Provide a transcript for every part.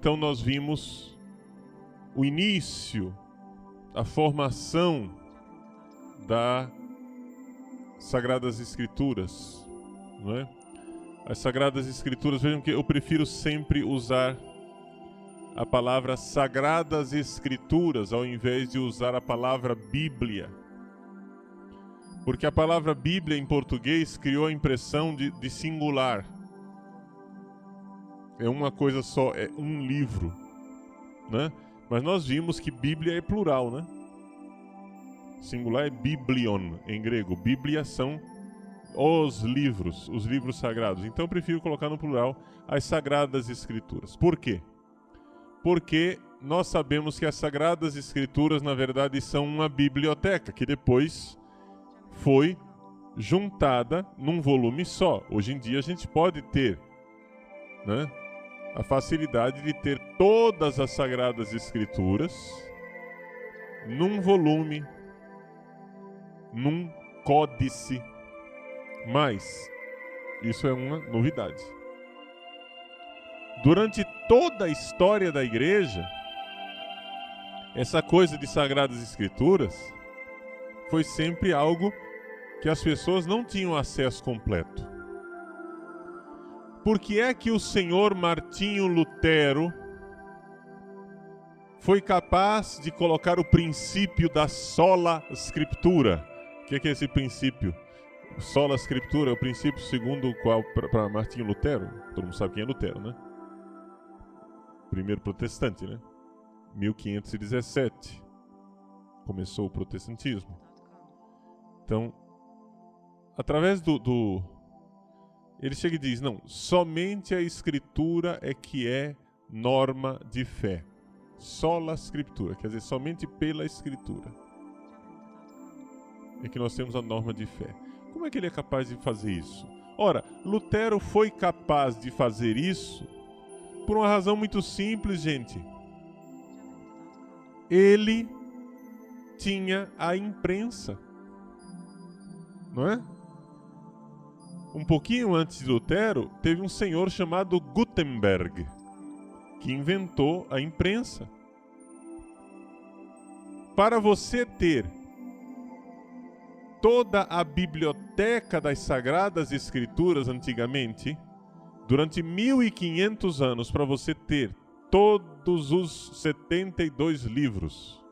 então nós vimos o início, a formação das Sagradas Escrituras, não é? As Sagradas Escrituras, vejam que eu prefiro sempre usar a palavra Sagradas Escrituras ao invés de usar a palavra Bíblia. Porque a palavra Bíblia em português criou a impressão de singular. É uma coisa só, é um livro, né? Mas nós vimos que Bíblia é plural, né? Singular é biblion em grego. Bíblia são os livros sagrados. Então eu prefiro colocar no plural as Sagradas Escrituras. Por quê? Porque nós sabemos que as Sagradas Escrituras, na verdade, são uma biblioteca que depois foi juntada num volume só. Hoje em dia a gente pode ter, né, a facilidade de ter todas as Sagradas Escrituras num volume, num códice. Mas isso é uma novidade. Durante toda a história da igreja, essa coisa de Sagradas Escrituras foi sempre algo que as pessoas não tinham acesso completo. Por que é que o senhor Martinho Lutero foi capaz de colocar o princípio da sola scriptura? O que é esse princípio? Sola scriptura é o princípio segundo o qual, para Martinho Lutero, todo mundo sabe quem é Lutero, né? Primeiro protestante, né? 1517 começou o protestantismo. Então, através ele chega e diz, não, somente a Escritura é que é norma de fé. Sola Scriptura, quer dizer, somente pela Escritura é que nós temos a norma de fé. Como é que ele é capaz de fazer isso? Ora, Lutero foi capaz de fazer isso por uma razão muito simples, gente. Ele tinha a imprensa, não é? Um pouquinho antes de Lutero, teve um senhor chamado Gutenberg, que inventou a imprensa. Para você ter toda a biblioteca das Sagradas Escrituras antigamente, durante 1500 anos, para você ter todos os 72 livros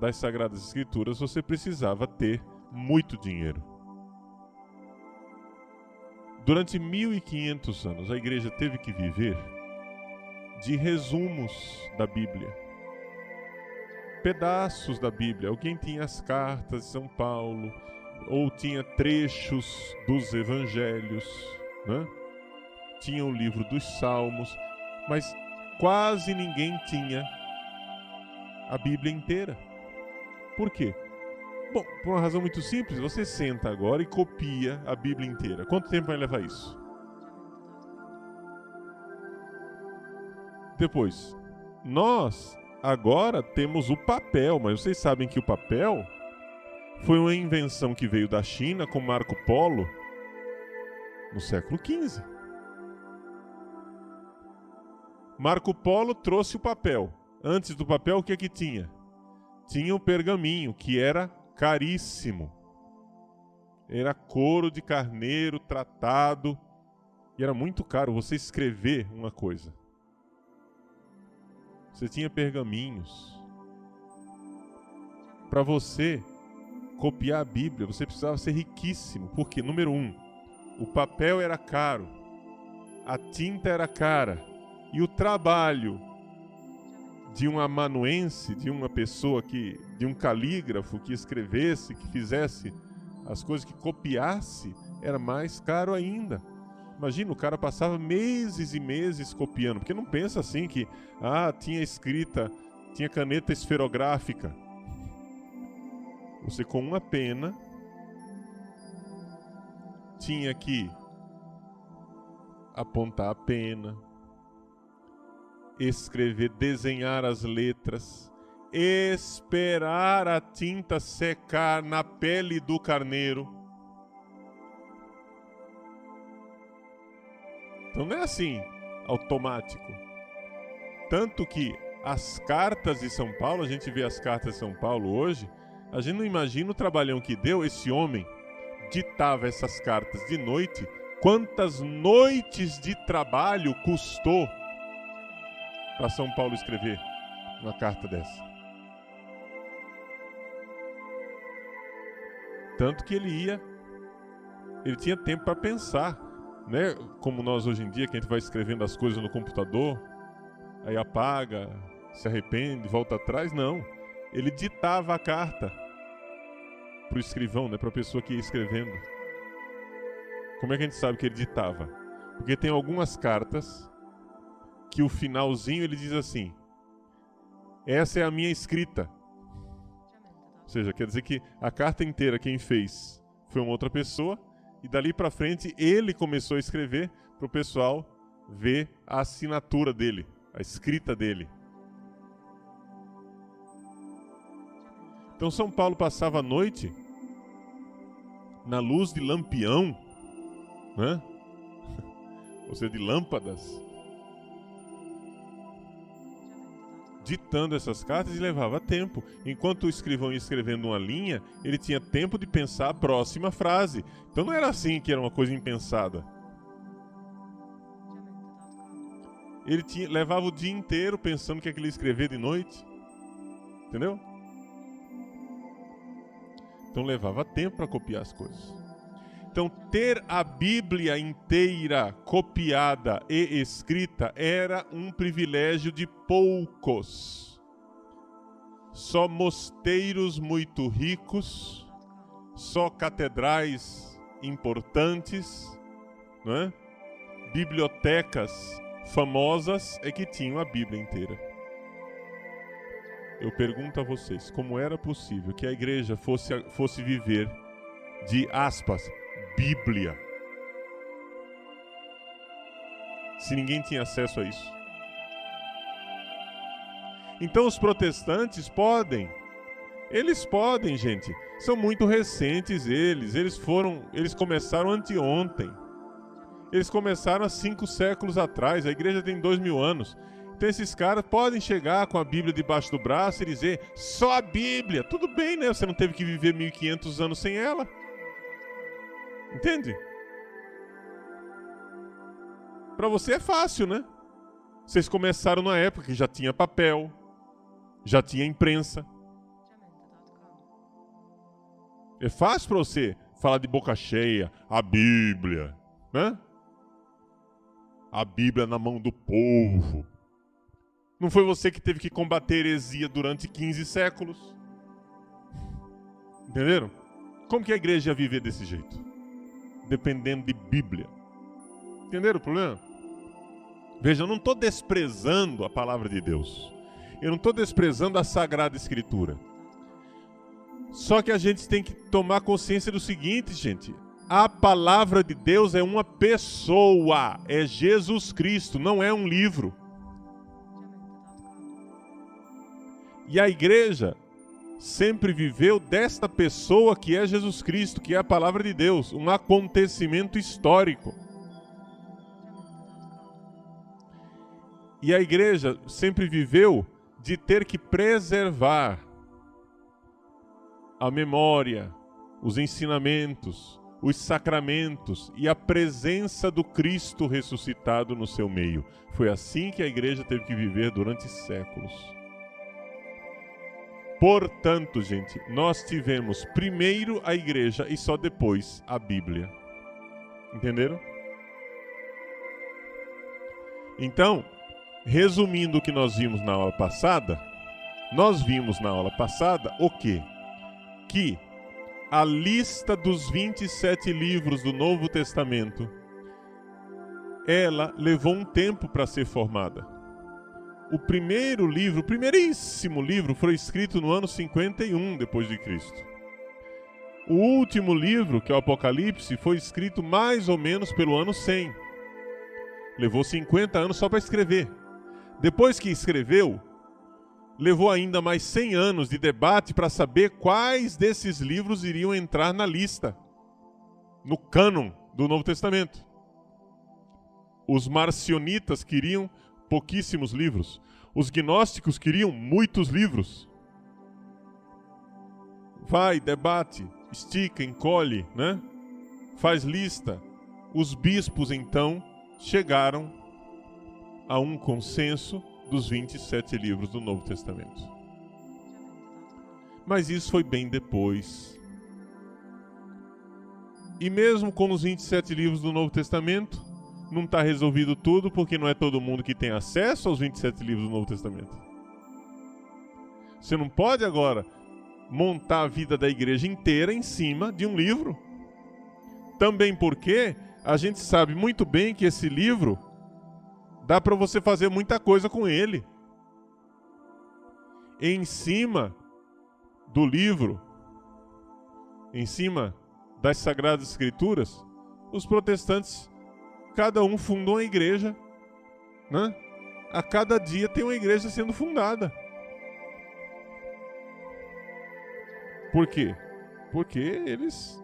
das Sagradas Escrituras, você precisava ter muito dinheiro. Durante 1500 anos, a igreja teve que viver de resumos da Bíblia. Pedaços da Bíblia. Alguém tinha as cartas de São Paulo, ou tinha trechos dos evangelhos, né? Tinha o livro dos Salmos, mas quase ninguém tinha a Bíblia inteira. Por quê? Bom, por uma razão muito simples, você senta agora e copia a Bíblia inteira. Quanto tempo vai levar isso? Depois, nós agora temos o papel, mas vocês sabem que o papel foi uma invenção que veio da China com Marco Polo no século XV. Marco Polo trouxe o papel. Antes do papel, o que é que tinha? Tinha o pergaminho, que era caríssimo. Era couro de carneiro tratado. E era muito caro você escrever uma coisa. Você tinha pergaminhos. Para você copiar a Bíblia, você precisava ser riquíssimo. Porque, número 1, o papel era caro. A tinta era cara. E o trabalho de um amanuense, de uma pessoa de um calígrafo que escrevesse, que fizesse as coisas, que copiasse, era mais caro ainda. Imagina, o cara passava meses e meses copiando, porque não pensa assim que, tinha caneta esferográfica. Você com uma pena tinha que apontar a pena, escrever, desenhar as letras, esperar a tinta secar na pele do carneiro. Então não é assim, automático. Tanto que as cartas de São Paulo, a gente vê as cartas de São Paulo hoje, a gente não imagina o trabalhão que deu. Esse homem ditava essas cartas de noite. Quantas noites de trabalho custou para São Paulo escrever uma carta dessa? Tanto que ele tinha tempo para pensar, né? Como nós hoje em dia, que a gente vai escrevendo as coisas no computador, aí apaga, se arrepende, volta atrás. Não, ele ditava a carta para o escrivão, né? Para a pessoa que ia escrevendo. Como é que a gente sabe que ele ditava? Porque tem algumas cartas que o finalzinho ele diz assim: essa é a minha escrita. Ou seja, quer dizer que a carta inteira quem fez foi uma outra pessoa, e dali para frente ele começou a escrever para o pessoal ver a assinatura dele, a escrita dele. Então São Paulo passava a noite na luz de lampião, né? Ou seja, de lâmpadas, ditando essas cartas, e levava tempo. Enquanto o escrivão ia escrevendo uma linha, ele tinha tempo de pensar a próxima frase. Então não era assim que era uma coisa impensada. Ele levava o dia inteiro pensando o que ele ia escrever de noite. Entendeu? Então levava tempo para copiar as coisas. Então ter a Bíblia inteira copiada e escrita era um privilégio de poucos. Só mosteiros muito ricos, só catedrais importantes, não é? Bibliotecas famosas é que tinham a Bíblia inteira. Eu pergunto a vocês, como era possível que a igreja fosse viver de, aspas, Bíblia, se ninguém tinha acesso a isso? Então os protestantes podem. Eles podem, gente. São muito recentes eles começaram anteontem. Eles começaram há 5 séculos atrás. A igreja tem 2000 anos. Então esses caras podem chegar com a Bíblia debaixo do braço e dizer: só a Bíblia. Tudo bem, né? Você não teve que viver 1500 anos sem ela. Entende? Para você é fácil, né? Vocês começaram na época que já tinha papel, já tinha imprensa. É fácil para você falar de boca cheia, a Bíblia, né? A Bíblia na mão do povo. Não foi você que teve que combater heresia durante 15 séculos? Entenderam? Como que a igreja ia viver desse jeito? Dependendo de Bíblia. Entenderam o problema? Veja, eu não estou desprezando a palavra de Deus. Eu não estou desprezando a Sagrada Escritura. Só que a gente tem que tomar consciência do seguinte, gente. A palavra de Deus é uma pessoa. É Jesus Cristo, não é um livro. E a igreja sempre viveu desta pessoa que é Jesus Cristo, que é a palavra de Deus, um acontecimento histórico. E a igreja sempre viveu de ter que preservar a memória, os ensinamentos, os sacramentos e a presença do Cristo ressuscitado no seu meio. Foi assim que a igreja teve que viver durante séculos. Portanto, gente, nós tivemos primeiro a igreja e só depois a Bíblia. Entenderam? Então, resumindo o que nós vimos na aula passada, o quê? Que a lista dos 27 livros do Novo Testamento, ela levou um tempo para ser formada. O primeiríssimo livro, foi escrito no ano 51 depois de Cristo. O último livro, que é o Apocalipse, foi escrito mais ou menos pelo ano 100. Levou 50 anos só para escrever. Depois que escreveu, levou ainda mais 100 anos de debate para saber quais desses livros iriam entrar na lista, no cânon do Novo Testamento. Os marcionitas queriam pouquíssimos livros. Os gnósticos queriam muitos livros. Vai, debate, estica, encolhe, né? Faz lista. Os bispos, então, chegaram a um consenso dos 27 livros do Novo Testamento. Mas isso foi bem depois. E mesmo com os 27 livros do Novo Testamento, não está resolvido tudo, porque não é todo mundo que tem acesso aos 27 livros do Novo Testamento. Você não pode agora montar a vida da igreja inteira em cima de um livro. Também porque a gente sabe muito bem que esse livro dá para você fazer muita coisa com ele. Em cima do livro, em cima das Sagradas Escrituras, os protestantes, cada um fundou uma igreja, né? A cada dia tem uma igreja sendo fundada. Por quê? Porque eles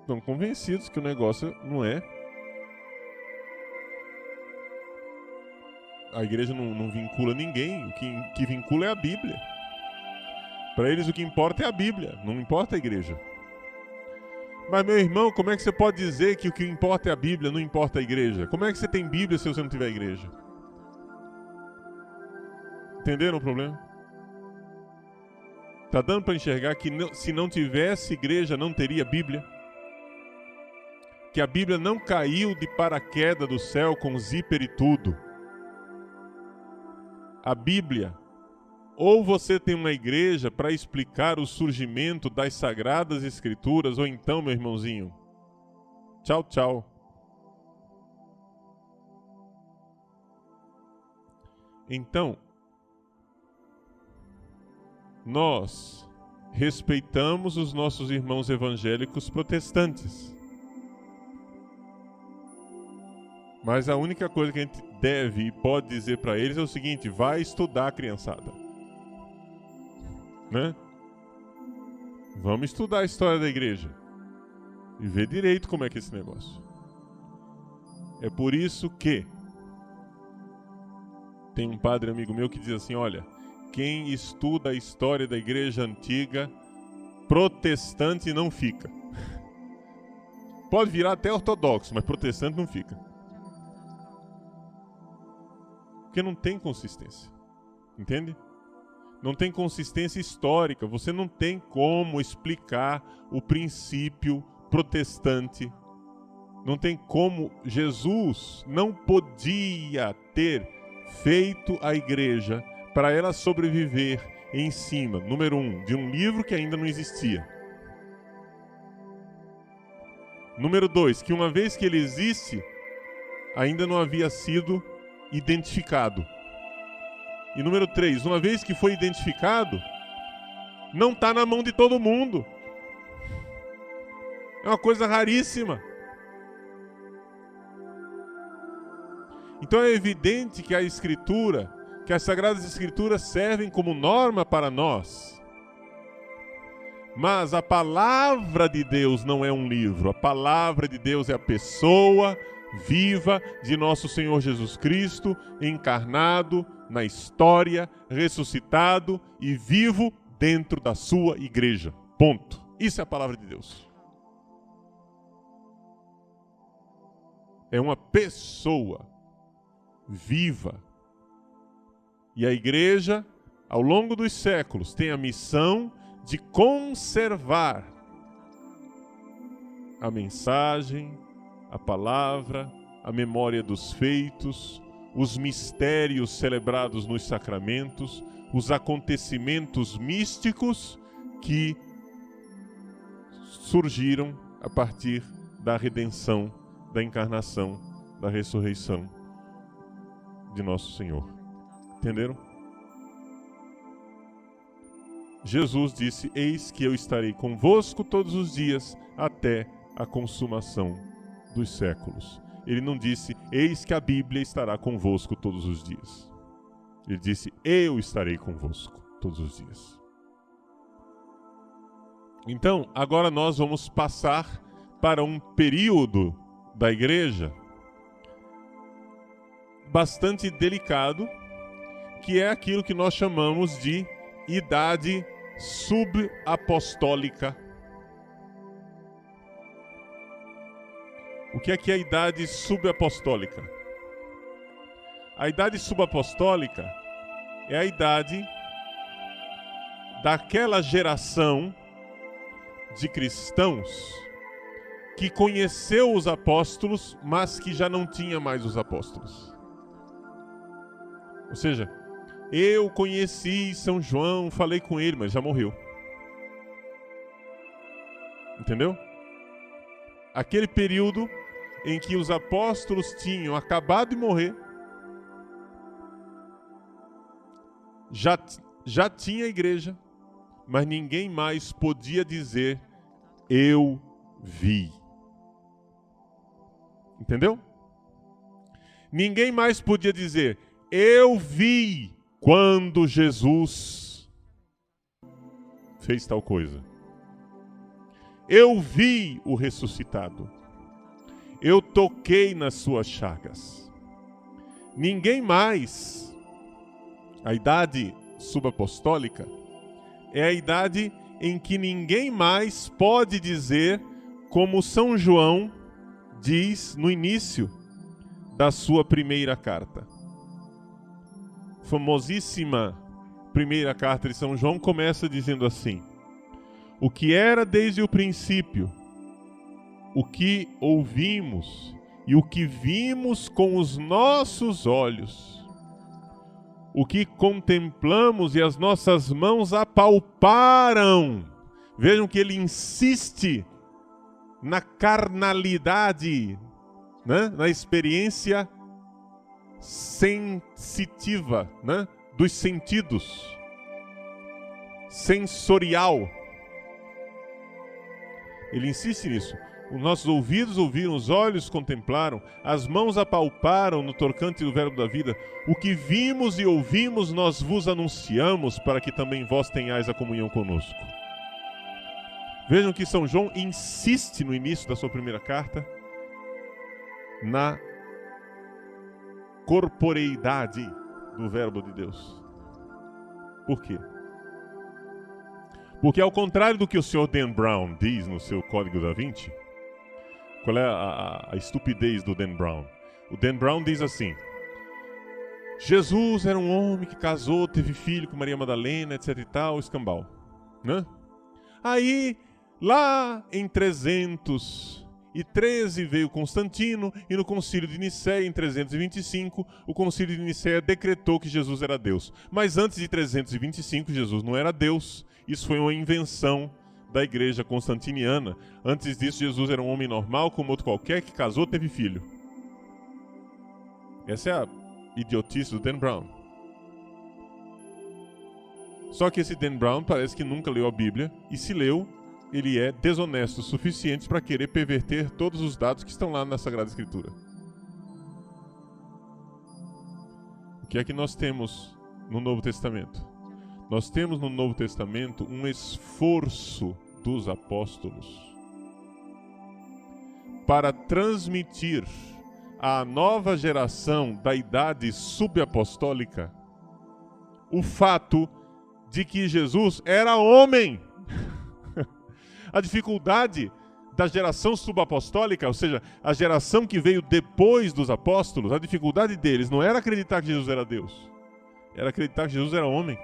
estão convencidos que o negócio não é. A igreja não vincula ninguém, o que vincula é a Bíblia. Para eles o que importa é a Bíblia, não importa a igreja. Mas, meu irmão, como é que você pode dizer que o que importa é a Bíblia, não importa a igreja? Como é que você tem Bíblia se você não tiver igreja? Entenderam o problema? Tá dando para enxergar que se não tivesse igreja, não teria Bíblia? Que a Bíblia não caiu de paraquedas do céu com zíper e tudo. A Bíblia, ou você tem uma igreja para explicar o surgimento das Sagradas Escrituras, ou então, meu irmãozinho, tchau, tchau. Então, nós respeitamos os nossos irmãos evangélicos protestantes. Mas a única coisa que a gente deve e pode dizer para eles é o seguinte: vai estudar, criançada. Né? Vamos estudar a história da igreja e ver direito como é que é esse negócio. É por isso que tem um padre amigo meu que diz assim: olha, quem estuda a história da igreja antiga, protestante não fica. Pode virar até ortodoxo, mas protestante não fica. Porque não tem consistência. Entende? Não tem consistência histórica. Você não tem como explicar o princípio protestante. Não tem como. Jesus não podia ter feito a igreja para ela sobreviver em cima, número 1, de um livro que ainda não existia. Número 2, que uma vez que ele existe, ainda não havia sido identificado. E número 3, uma vez que foi identificado, não está na mão de todo mundo. É uma coisa raríssima. Então é evidente que a Escritura, que as Sagradas Escrituras servem como norma para nós. Mas a palavra de Deus não é um livro. A palavra de Deus é a pessoa viva de nosso Senhor Jesus Cristo, encarnado na história, ressuscitado e vivo dentro da sua igreja. Ponto. Isso é a palavra de Deus. É uma pessoa viva. E a igreja, ao longo dos séculos, tem a missão de conservar a mensagem, a palavra, a memória dos feitos, os mistérios celebrados nos sacramentos, os acontecimentos místicos que surgiram a partir da redenção, da encarnação, da ressurreição de nosso Senhor. Entenderam? Jesus disse: eis que eu estarei convosco todos os dias até a consumação dos séculos. Ele não disse: eis que a Bíblia estará convosco todos os dias. Ele disse: eu estarei convosco todos os dias. Então, agora nós vamos passar para um período da igreja bastante delicado, que é aquilo que nós chamamos de idade subapostólica. O que é a idade subapostólica? A idade subapostólica é a idade daquela geração de cristãos que conheceu os apóstolos, mas que já não tinha mais os apóstolos. Ou seja, eu conheci São João, falei com ele, mas já morreu. Entendeu? Aquele período em que os apóstolos tinham acabado de morrer, já tinha igreja, mas ninguém mais podia dizer, eu vi. Entendeu? Ninguém mais podia dizer, eu vi quando Jesus fez tal coisa. Eu vi o ressuscitado. Eu toquei nas suas chagas. Ninguém mais. A idade subapostólica é a idade em que ninguém mais pode dizer, como São João diz no início da sua primeira carta. Famosíssima primeira carta de São João começa dizendo assim: o que era desde o princípio, o que ouvimos e o que vimos com os nossos olhos, o que contemplamos e as nossas mãos apalparam. Vejam que ele insiste na carnalidade, né? Na experiência sensitiva, né? Dos sentidos, sensorial. Ele insiste nisso. Os nossos ouvidos ouviram, os olhos contemplaram, as mãos apalparam no tocante do verbo da vida. O que vimos e ouvimos nós vos anunciamos, para que também vós tenhais a comunhão conosco. Vejam que São João insiste no início da sua primeira carta na corporeidade do verbo de Deus. Por quê? Porque ao contrário do que o Sr. Dan Brown diz no seu Código da Vinci, qual é a estupidez do Dan Brown? O Dan Brown diz assim: Jesus era um homem que casou, teve filho com Maria Madalena, etc e tal, escambau, né? Aí, lá em 313 veio Constantino, e no Concílio de Nicéia, em 325, o Concílio de Nicéia decretou que Jesus era Deus. Mas antes de 325, Jesus não era Deus. Isso foi uma invenção da igreja constantiniana. Antes disso, Jesus era um homem normal, como outro qualquer, que casou, teve filho. Essa é a idiotice do Dan Brown. Só que esse Dan Brown parece que nunca leu a Bíblia, e se leu, ele é desonesto o suficiente para querer perverter todos os dados que estão lá na Sagrada Escritura. O que é que nós temos no Novo Testamento? Nós temos no Novo Testamento um esforço dos apóstolos para transmitir à nova geração da idade subapostólica o fato de que Jesus era homem. A dificuldade da geração subapostólica, ou seja, a geração que veio depois dos apóstolos, a dificuldade deles não era acreditar que Jesus era Deus, era acreditar que Jesus era homem.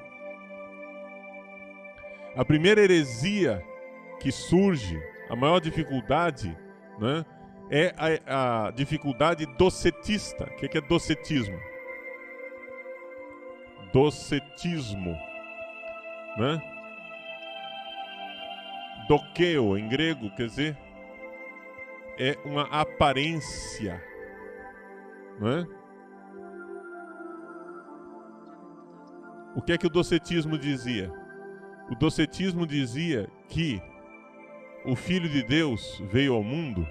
A primeira heresia que surge, a maior dificuldade, né, é a dificuldade docetista. O que é docetismo? Docetismo, né? Dokeo, em grego, quer dizer, é uma aparência, né? O que é que o docetismo dizia? O docetismo dizia que o Filho de Deus veio ao mundo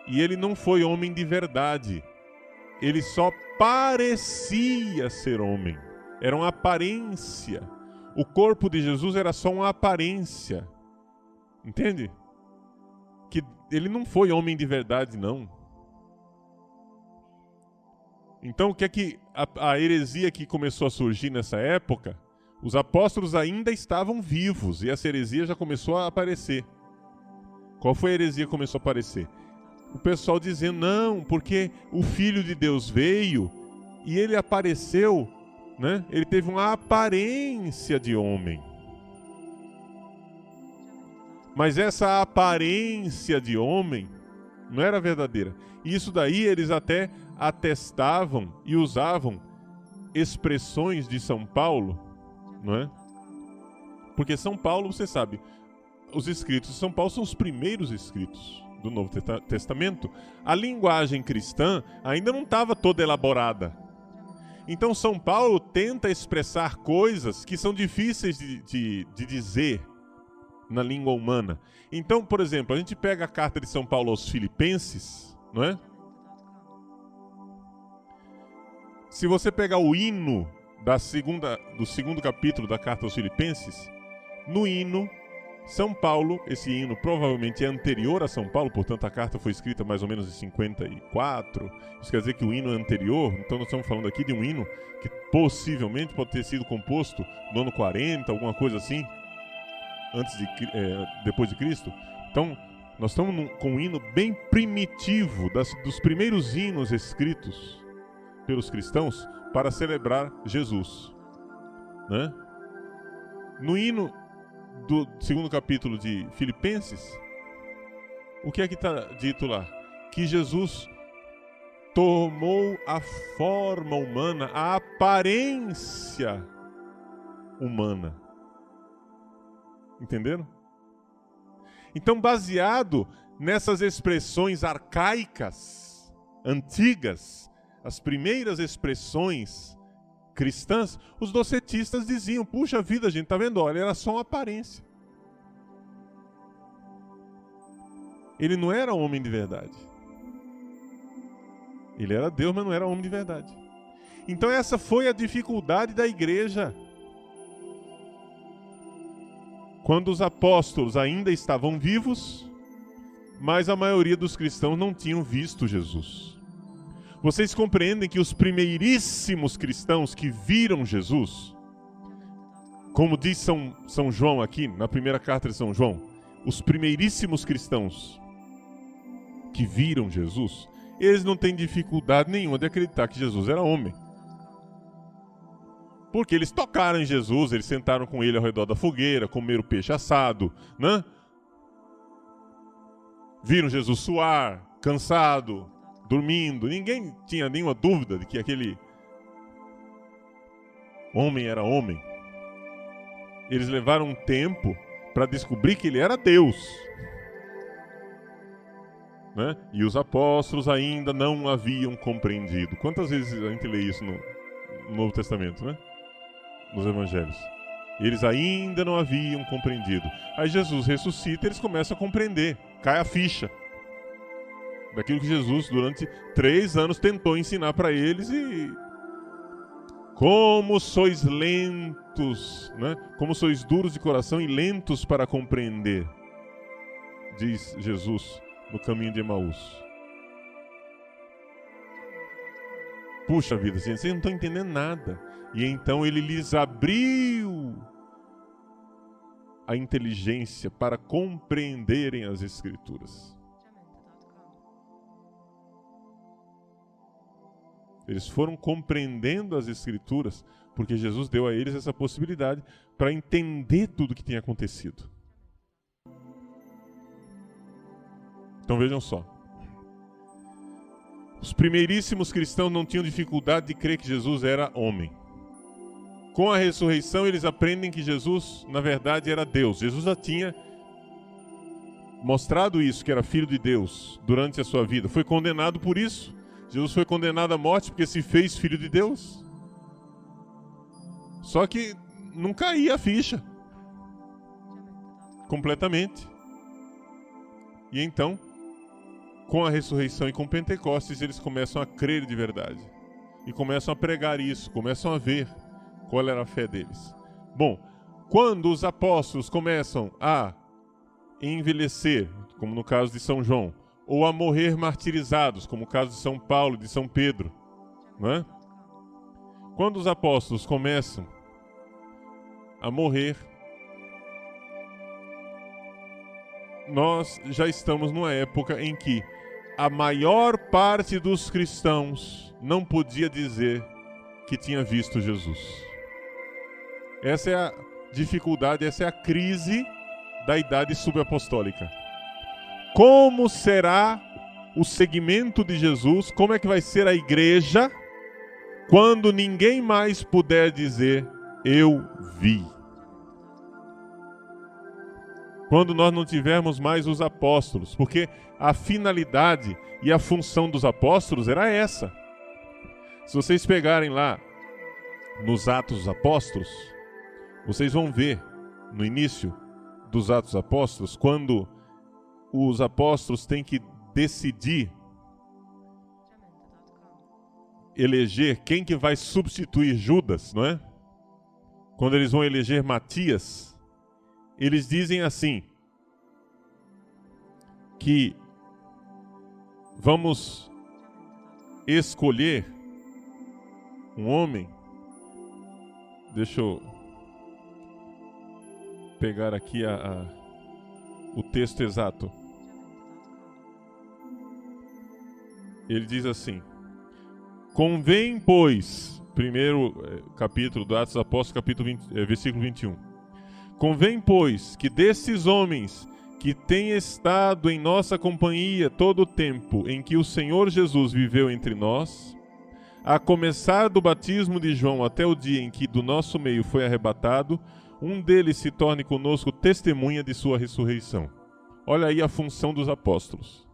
e ele não foi homem de verdade. Ele só parecia ser homem. Era uma aparência. O corpo de Jesus era só uma aparência. Entende? Que ele não foi homem de verdade, não. Então, o que é que a heresia que começou a surgir nessa época? Os apóstolos ainda estavam vivos e essa heresia já começou a aparecer. Qual foi a heresia que começou a aparecer? O pessoal dizendo, não, porque o Filho de Deus veio e ele apareceu, né? Ele teve uma aparência de homem. Mas essa aparência de homem não era verdadeira. E isso daí eles até atestavam e usavam expressões de São Paulo, não é? Porque São Paulo, você sabe, os escritos de São Paulo são os primeiros escritos do Novo Testamento. A linguagem cristã ainda não estava toda elaborada. Então São Paulo tenta expressar coisas que são difíceis de dizer na língua humana. Então, por exemplo, a gente pega a carta de São Paulo aos Filipenses, não é? Se você pegar o hino do segundo capítulo da carta aos Filipenses, no hino, São Paulo, esse hino provavelmente é anterior a São Paulo, portanto a carta foi escrita mais ou menos em 54, isso quer dizer que o hino é anterior, então nós estamos falando aqui de um hino que possivelmente pode ter sido composto no ano 40, alguma coisa assim, depois de Cristo. Então, nós estamos com um hino bem primitivo, dos primeiros hinos escritos pelos cristãos para celebrar Jesus, né? No hino do segundo capítulo de Filipenses, o que é que está dito lá? Que Jesus tomou a forma humana, a aparência humana. Entenderam? Então, baseado nessas expressões arcaicas, antigas, as primeiras expressões cristãs, os docetistas diziam, puxa vida, gente, tá vendo? Olha, era só uma aparência. Ele não era homem de verdade. Ele era Deus, mas não era homem de verdade. Então essa foi a dificuldade da igreja. Quando os apóstolos ainda estavam vivos, mas a maioria dos cristãos não tinham visto Jesus. Vocês compreendem que os primeiríssimos cristãos que viram Jesus, como diz São João aqui, na primeira carta de São João, os primeiríssimos cristãos que viram Jesus, eles não têm dificuldade nenhuma de acreditar que Jesus era homem. Porque eles tocaram em Jesus, eles sentaram com ele ao redor da fogueira, comeram peixe assado, né? Viram Jesus suar, cansado, dormindo. Ninguém tinha nenhuma dúvida de que aquele homem era homem. Eles levaram um tempo para descobrir que ele era Deus, né? E os apóstolos ainda não haviam compreendido. Quantas vezes a gente lê isso no Novo Testamento, né? Nos evangelhos. Eles ainda não haviam compreendido. Aí Jesus ressuscita e eles começam a compreender. Cai a ficha daquilo que Jesus durante 3 anos tentou ensinar para eles. E como sois lentos, né? Como sois duros de coração e lentos para compreender, diz Jesus no caminho de Emaús. Puxa vida, gente, vocês não estão entendendo nada. E então ele lhes abriu a inteligência para compreenderem as Escrituras. Eles foram compreendendo as Escrituras porque Jesus deu a eles essa possibilidade para entender tudo o que tinha acontecido. Então vejam só. Os primeiríssimos cristãos não tinham dificuldade de crer que Jesus era homem. Com a ressurreição, eles aprendem que Jesus, na verdade, era Deus. Jesus já tinha mostrado isso, que era filho de Deus, durante a sua vida. Foi condenado por isso. Jesus foi condenado à morte porque se fez filho de Deus. Só que não caía a ficha. Completamente. E então, com a ressurreição e com Pentecostes, eles começam a crer de verdade. E começam a pregar isso, começam a ver qual era a fé deles. Bom, quando os apóstolos começam a envelhecer, como no caso de São João, ou a morrer martirizados, como o caso de São Paulo e de São Pedro, não é? Quando os apóstolos começam a morrer, nós já estamos numa época em que a maior parte dos cristãos não podia dizer que tinha visto Jesus. Essa é a dificuldade, essa é a crise da idade subapostólica. Como será o seguimento de Jesus? Como é que vai ser a igreja quando ninguém mais puder dizer eu vi? Quando nós não tivermos mais os apóstolos, porque a finalidade e a função dos apóstolos era essa. Se vocês pegarem lá nos Atos dos Apóstolos, vocês vão ver no início dos Atos dos Apóstolos, quando os apóstolos têm que decidir, eleger quem que vai substituir Judas, não é? Quando eles vão eleger Matias, eles dizem assim, que vamos escolher um homem. Deixa eu pegar aqui o texto exato. Ele diz assim: convém, pois, primeiro capítulo do Atos dos Apóstolos, capítulo 20, versículo 21. Convém, pois, que desses homens que têm estado em nossa companhia todo o tempo em que o Senhor Jesus viveu entre nós, a começar do batismo de João até o dia em que do nosso meio foi arrebatado, um deles se torne conosco testemunha de sua ressurreição. Olha aí a função dos apóstolos.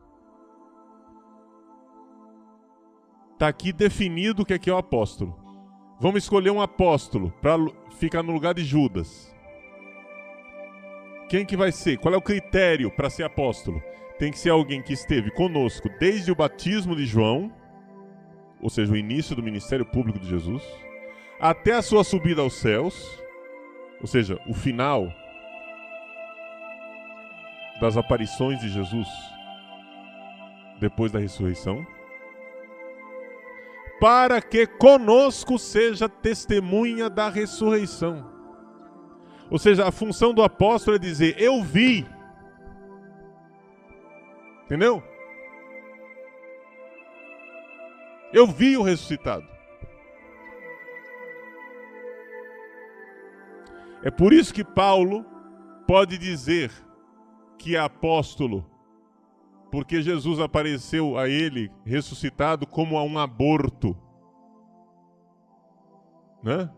Está aqui definido o que é o apóstolo. Vamos escolher um apóstolo para ficar no lugar de Judas. Quem que vai ser? Qual é o critério para ser apóstolo? Tem que ser alguém que esteve conosco desde o batismo de João, ou seja, o início do ministério público de Jesus, até a sua subida aos céus, ou seja, o final das aparições de Jesus depois da ressurreição, para que conosco seja testemunha da ressurreição. Ou seja, a função do apóstolo é dizer, eu vi. Entendeu? Eu vi o ressuscitado. É por isso que Paulo pode dizer que é apóstolo, porque Jesus apareceu a ele ressuscitado como a um aborto, né?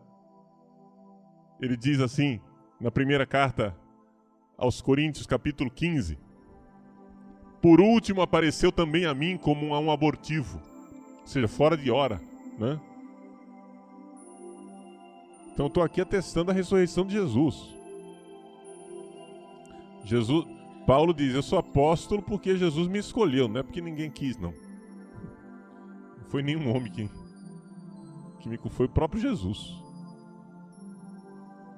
Ele diz assim, na primeira carta aos Coríntios, capítulo 15, por último apareceu também a mim como a um abortivo, ou seja, fora de hora, né? Então eu estou aqui atestando a ressurreição de Jesus. Paulo diz, eu sou apóstolo porque Jesus me escolheu, não é porque ninguém quis, não. Não foi nenhum homem que me foi o próprio Jesus.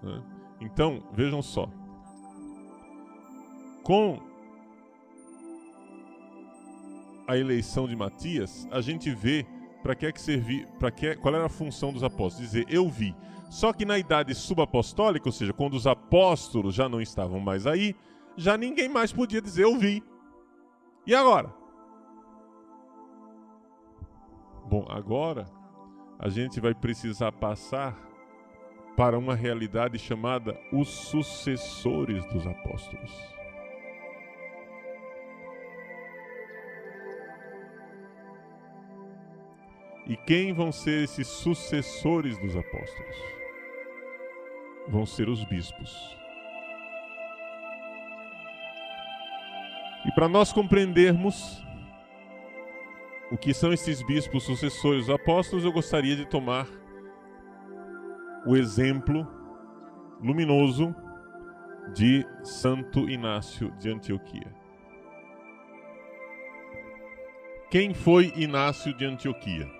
Né? Então, vejam só. Com a eleição de Matias, a gente vê para que servir, qual era a função dos apóstolos, dizer, eu vi. Só que na idade subapostólica, ou seja, quando os apóstolos já não estavam mais aí, já ninguém mais podia dizer, eu vi. E agora? Bom, agora a gente vai precisar passar para uma realidade chamada os sucessores dos apóstolos. E quem vão ser esses sucessores dos apóstolos? Vão ser os bispos. E para nós compreendermos o que são esses bispos sucessores dos apóstolos, eu gostaria de tomar o exemplo luminoso de Santo Inácio de Antioquia. Quem foi Inácio de Antioquia?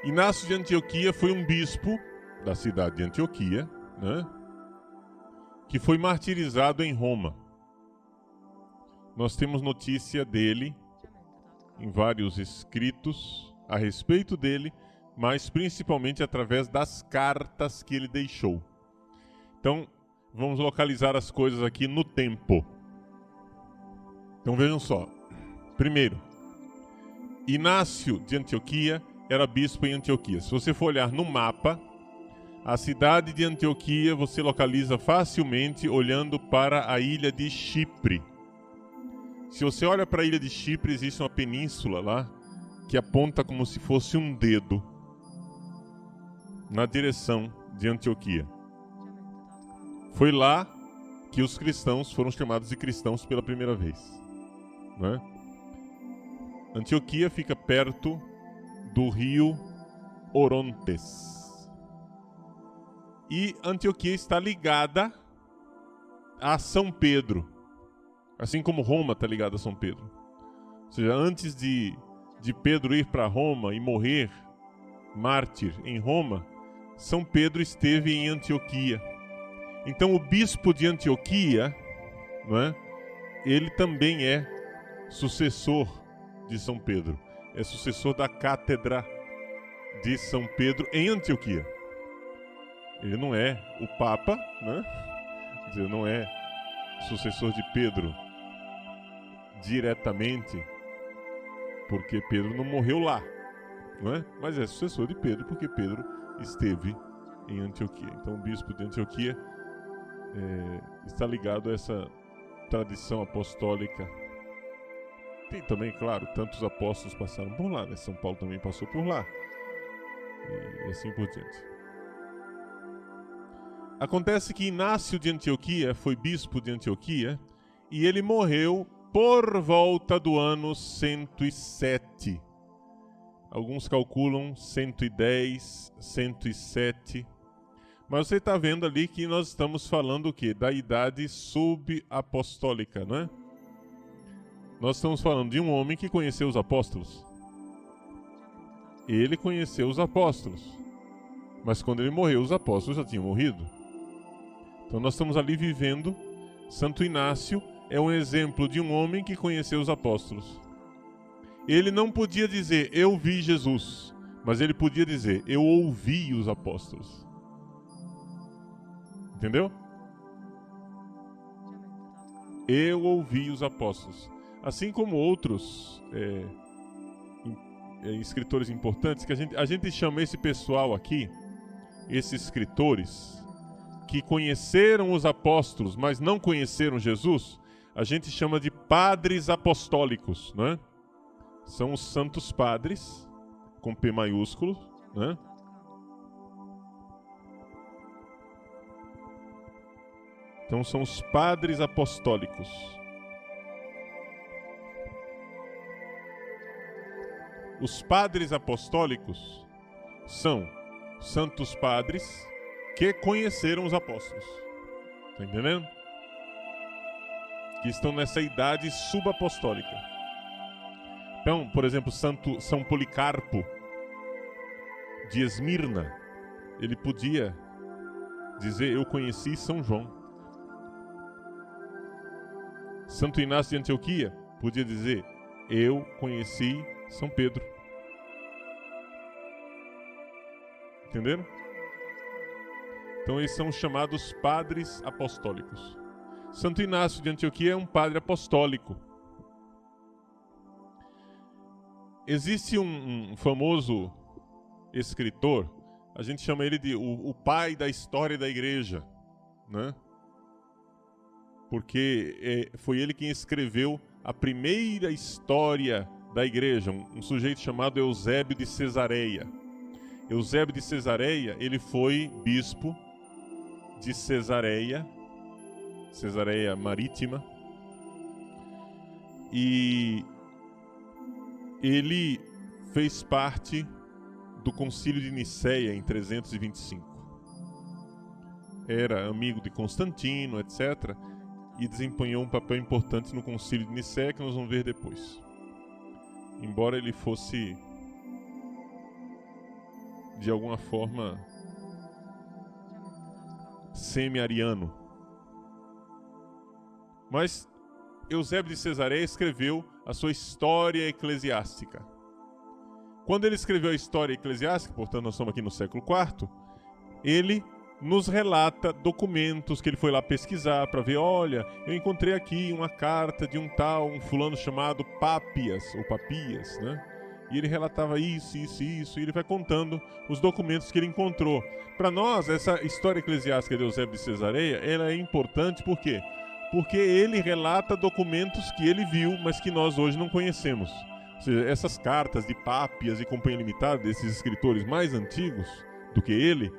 Inácio de Antioquia foi um bispo da cidade de Antioquia, né, que foi martirizado em Roma. Nós temos notícia dele em vários escritos a respeito dele, mas principalmente através das cartas que ele deixou. Então, vamos localizar as coisas aqui no tempo. Então vejam só. Primeiro, Inácio de Antioquia era bispo em Antioquia. Se você for olhar no mapa, a cidade de Antioquia você localiza facilmente olhando para a ilha de Chipre. Se você olha para a ilha de Chipre, existe uma península lá que aponta como se fosse um dedo na direção de Antioquia. Foi lá que os cristãos foram chamados de cristãos pela primeira vez, né? Antioquia fica perto do rio Orontes. E Antioquia está ligada a São Pedro, assim como Roma está ligada a São Pedro. Ou seja, antes de Pedro ir para Roma e morrer mártir em Roma, São Pedro esteve em Antioquia. Então o bispo de Antioquia, né, ele também é sucessor de São Pedro. É sucessor da cátedra de São Pedro em Antioquia. Ele não é o Papa, né? Quer dizer, não é sucessor de Pedro diretamente, porque Pedro não morreu lá, não é? Mas é sucessor de Pedro, porque Pedro esteve em Antioquia. Então o bispo de Antioquia está ligado a essa tradição apostólica. Tem também, claro, tantos apóstolos passaram por lá, né? São Paulo também passou por lá. E assim por diante. Acontece que Inácio de Antioquia foi bispo de Antioquia e ele morreu por volta do ano 107. Alguns calculam 110, 107. Mas você está vendo ali que nós estamos falando o quê? Da idade subapostólica, não é? Nós estamos falando de um homem que conheceu os apóstolos. Ele conheceu os apóstolos. Mas quando ele morreu, os apóstolos já tinham morrido. Então nós estamos ali vivendo. Santo Inácio é um exemplo de um homem que conheceu os apóstolos. Ele não podia dizer, eu vi Jesus. Mas ele podia dizer, eu ouvi os apóstolos. Entendeu? Eu ouvi os apóstolos. Assim como outros escritores importantes, que a gente chama esse pessoal aqui, esses escritores, que conheceram os apóstolos, mas não conheceram Jesus, a gente chama de padres apostólicos, né? São os santos padres, com P maiúsculo, né? Então são os padres apostólicos. Os padres apostólicos são santos padres que conheceram os apóstolos. Tá entendendo? Que estão nessa idade subapostólica. Então, por exemplo, São Policarpo de Esmirna, ele podia dizer, eu conheci São João. Santo Inácio de Antioquia podia dizer, eu conheci São Pedro. Entenderam? Então eles são chamados padres apostólicos. Santo Inácio de Antioquia é um padre apostólico. Existe um famoso escritor, a gente chama ele de o pai da história da igreja, né? Porque foi ele quem escreveu a primeira história da igreja, um sujeito chamado Eusébio de Cesareia. Eusébio de Cesareia, ele foi bispo de Cesareia Marítima, e ele fez parte do Concílio de Nicéia em 325. Era amigo de Constantino, etc., e desempenhou um papel importante no Concílio de Nicéia, que nós vamos ver depois. Embora ele fosse, de alguma forma, semi-ariano. Mas Eusébio de Cesareia escreveu a sua história eclesiástica. quando ele escreveu a História Eclesiástica, portanto nós estamos aqui no século IV, ele nos relata documentos que ele foi lá pesquisar para ver, olha, eu encontrei aqui uma carta de um fulano chamado Pápias, ou Papias, né? E ele relatava isso, e ele vai contando os documentos que ele encontrou. Para nós, essa História Eclesiástica de Eusébio de Cesareia, ela é importante por quê? Porque ele relata documentos que ele viu, mas que nós hoje não conhecemos. Ou seja, essas cartas de Pápias e Companhia Limitada, desses escritores mais antigos do que ele,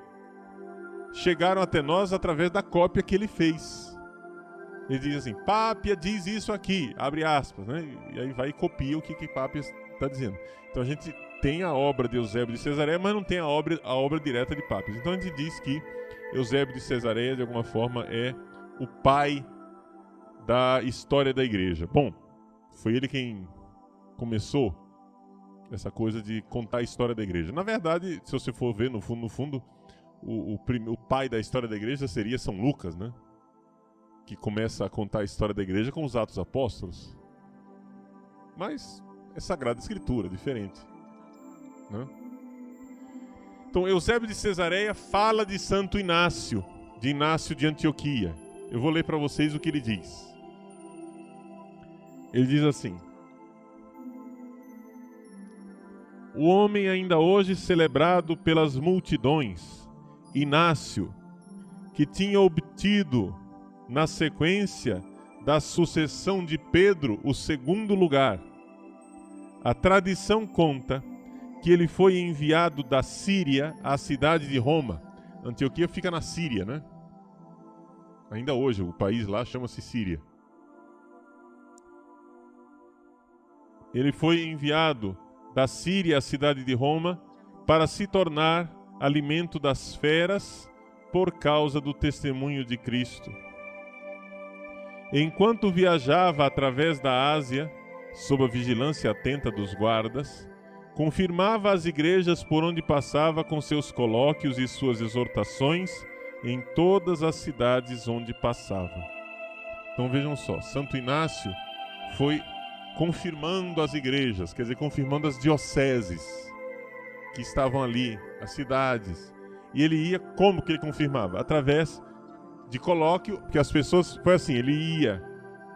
chegaram até nós através da cópia que ele fez. Ele diz assim, Pápia diz isso aqui, abre aspas, né? E aí vai e copia o que Pápia está dizendo. Então a gente tem a obra de Eusébio de Cesareia, mas não tem a obra direta de Pápias. Então a gente diz que Eusébio de Cesareia, de alguma forma, é o pai da história da igreja. Bom, foi ele quem começou essa coisa de contar a história da igreja. Na verdade, se você for ver, no fundo, o pai da história da igreja seria São Lucas, né? Que começa a contar a história da igreja com os Atos Apóstolos. Mas é Sagrada Escritura, diferente, né? Então, Eusébio de Cesareia fala de Santo Inácio, de Inácio de Antioquia. Eu vou ler para vocês o que ele diz. Ele diz assim: o homem ainda hoje celebrado pelas multidões, Inácio, que tinha obtido, na sequência da sucessão de Pedro, o segundo lugar. A tradição conta que ele foi enviado da Síria à cidade de Roma. Antioquia fica na Síria, né? Ainda hoje, o país lá chama-se Síria. Ele foi enviado da Síria à cidade de Roma para se tornar alimento das feras por causa do testemunho de Cristo. Enquanto viajava através da Ásia, sob a vigilância atenta dos guardas, confirmava as igrejas por onde passava com seus colóquios e suas exortações em todas as cidades onde passava. Então vejam só, Santo Inácio foi confirmando as igrejas, quer dizer, confirmando as dioceses que estavam ali, as cidades. E ele ia, como que ele confirmava? Através de colóquio, porque as pessoas, foi assim, ele ia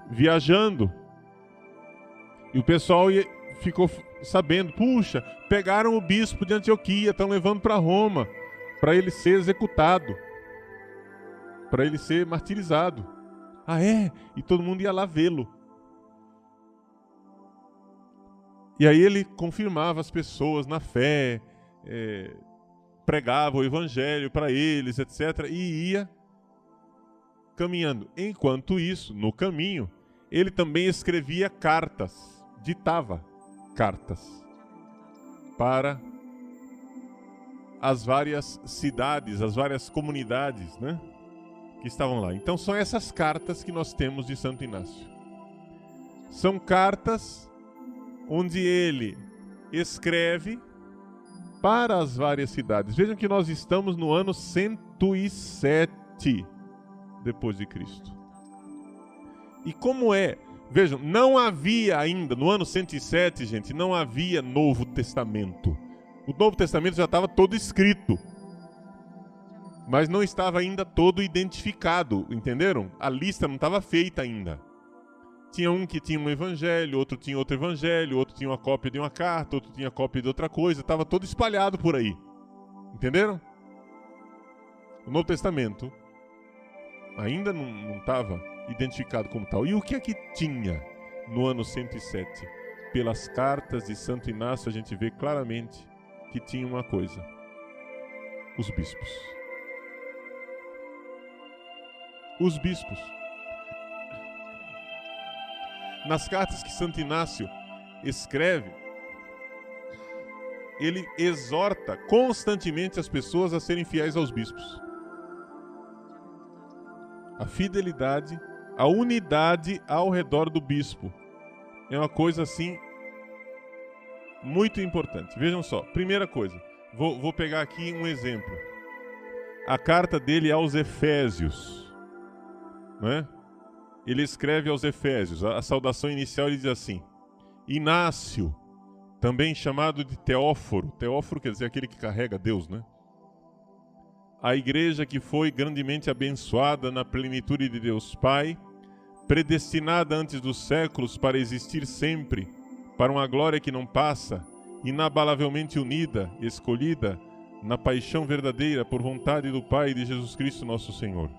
viajando e o pessoal ficou sabendo, puxa, pegaram o bispo de Antioquia, estão levando para Roma, para ele ser executado, para ele ser martirizado. Ah, é? E todo mundo ia lá vê-lo. E aí ele confirmava as pessoas na fé, pregava o evangelho para eles, etc. E ia caminhando. Enquanto isso, no caminho, ele também escrevia cartas, ditava cartas para as várias cidades, as várias comunidades, né, que estavam lá. Então são essas cartas que nós temos de Santo Inácio. São cartas onde ele escreve para as várias cidades. Vejam que nós estamos no ano 107 depois de Cristo. E como é? Vejam, não havia ainda, no ano 107, gente, não havia Novo Testamento. O Novo Testamento já estava todo escrito, mas não estava ainda todo identificado, entenderam? A lista não estava feita ainda. Tinha um que tinha um evangelho, outro tinha outro evangelho, outro tinha uma cópia de uma carta, outro tinha cópia de outra coisa, estava todo espalhado por aí. Entenderam? O Novo Testamento ainda não estava identificado como tal. E o que é que tinha no ano 107? Pelas cartas de Santo Inácio a gente vê claramente que tinha uma coisa: os bispos. Os bispos. Nas cartas que Santo Inácio escreve, ele exorta constantemente as pessoas a serem fiéis aos bispos. A fidelidade, a unidade ao redor do bispo é uma coisa assim muito importante. Vejam só, primeira coisa, vou pegar aqui um exemplo. A carta dele aos Efésios, não é? Ele escreve aos Efésios, a saudação inicial ele diz assim: Inácio, também chamado de Teóforo. Teóforo quer dizer aquele que carrega Deus, né? A igreja que foi grandemente abençoada na plenitude de Deus Pai, predestinada antes dos séculos para existir sempre, para uma glória que não passa, inabalavelmente unida, escolhida, na paixão verdadeira por vontade do Pai e de Jesus Cristo nosso Senhor.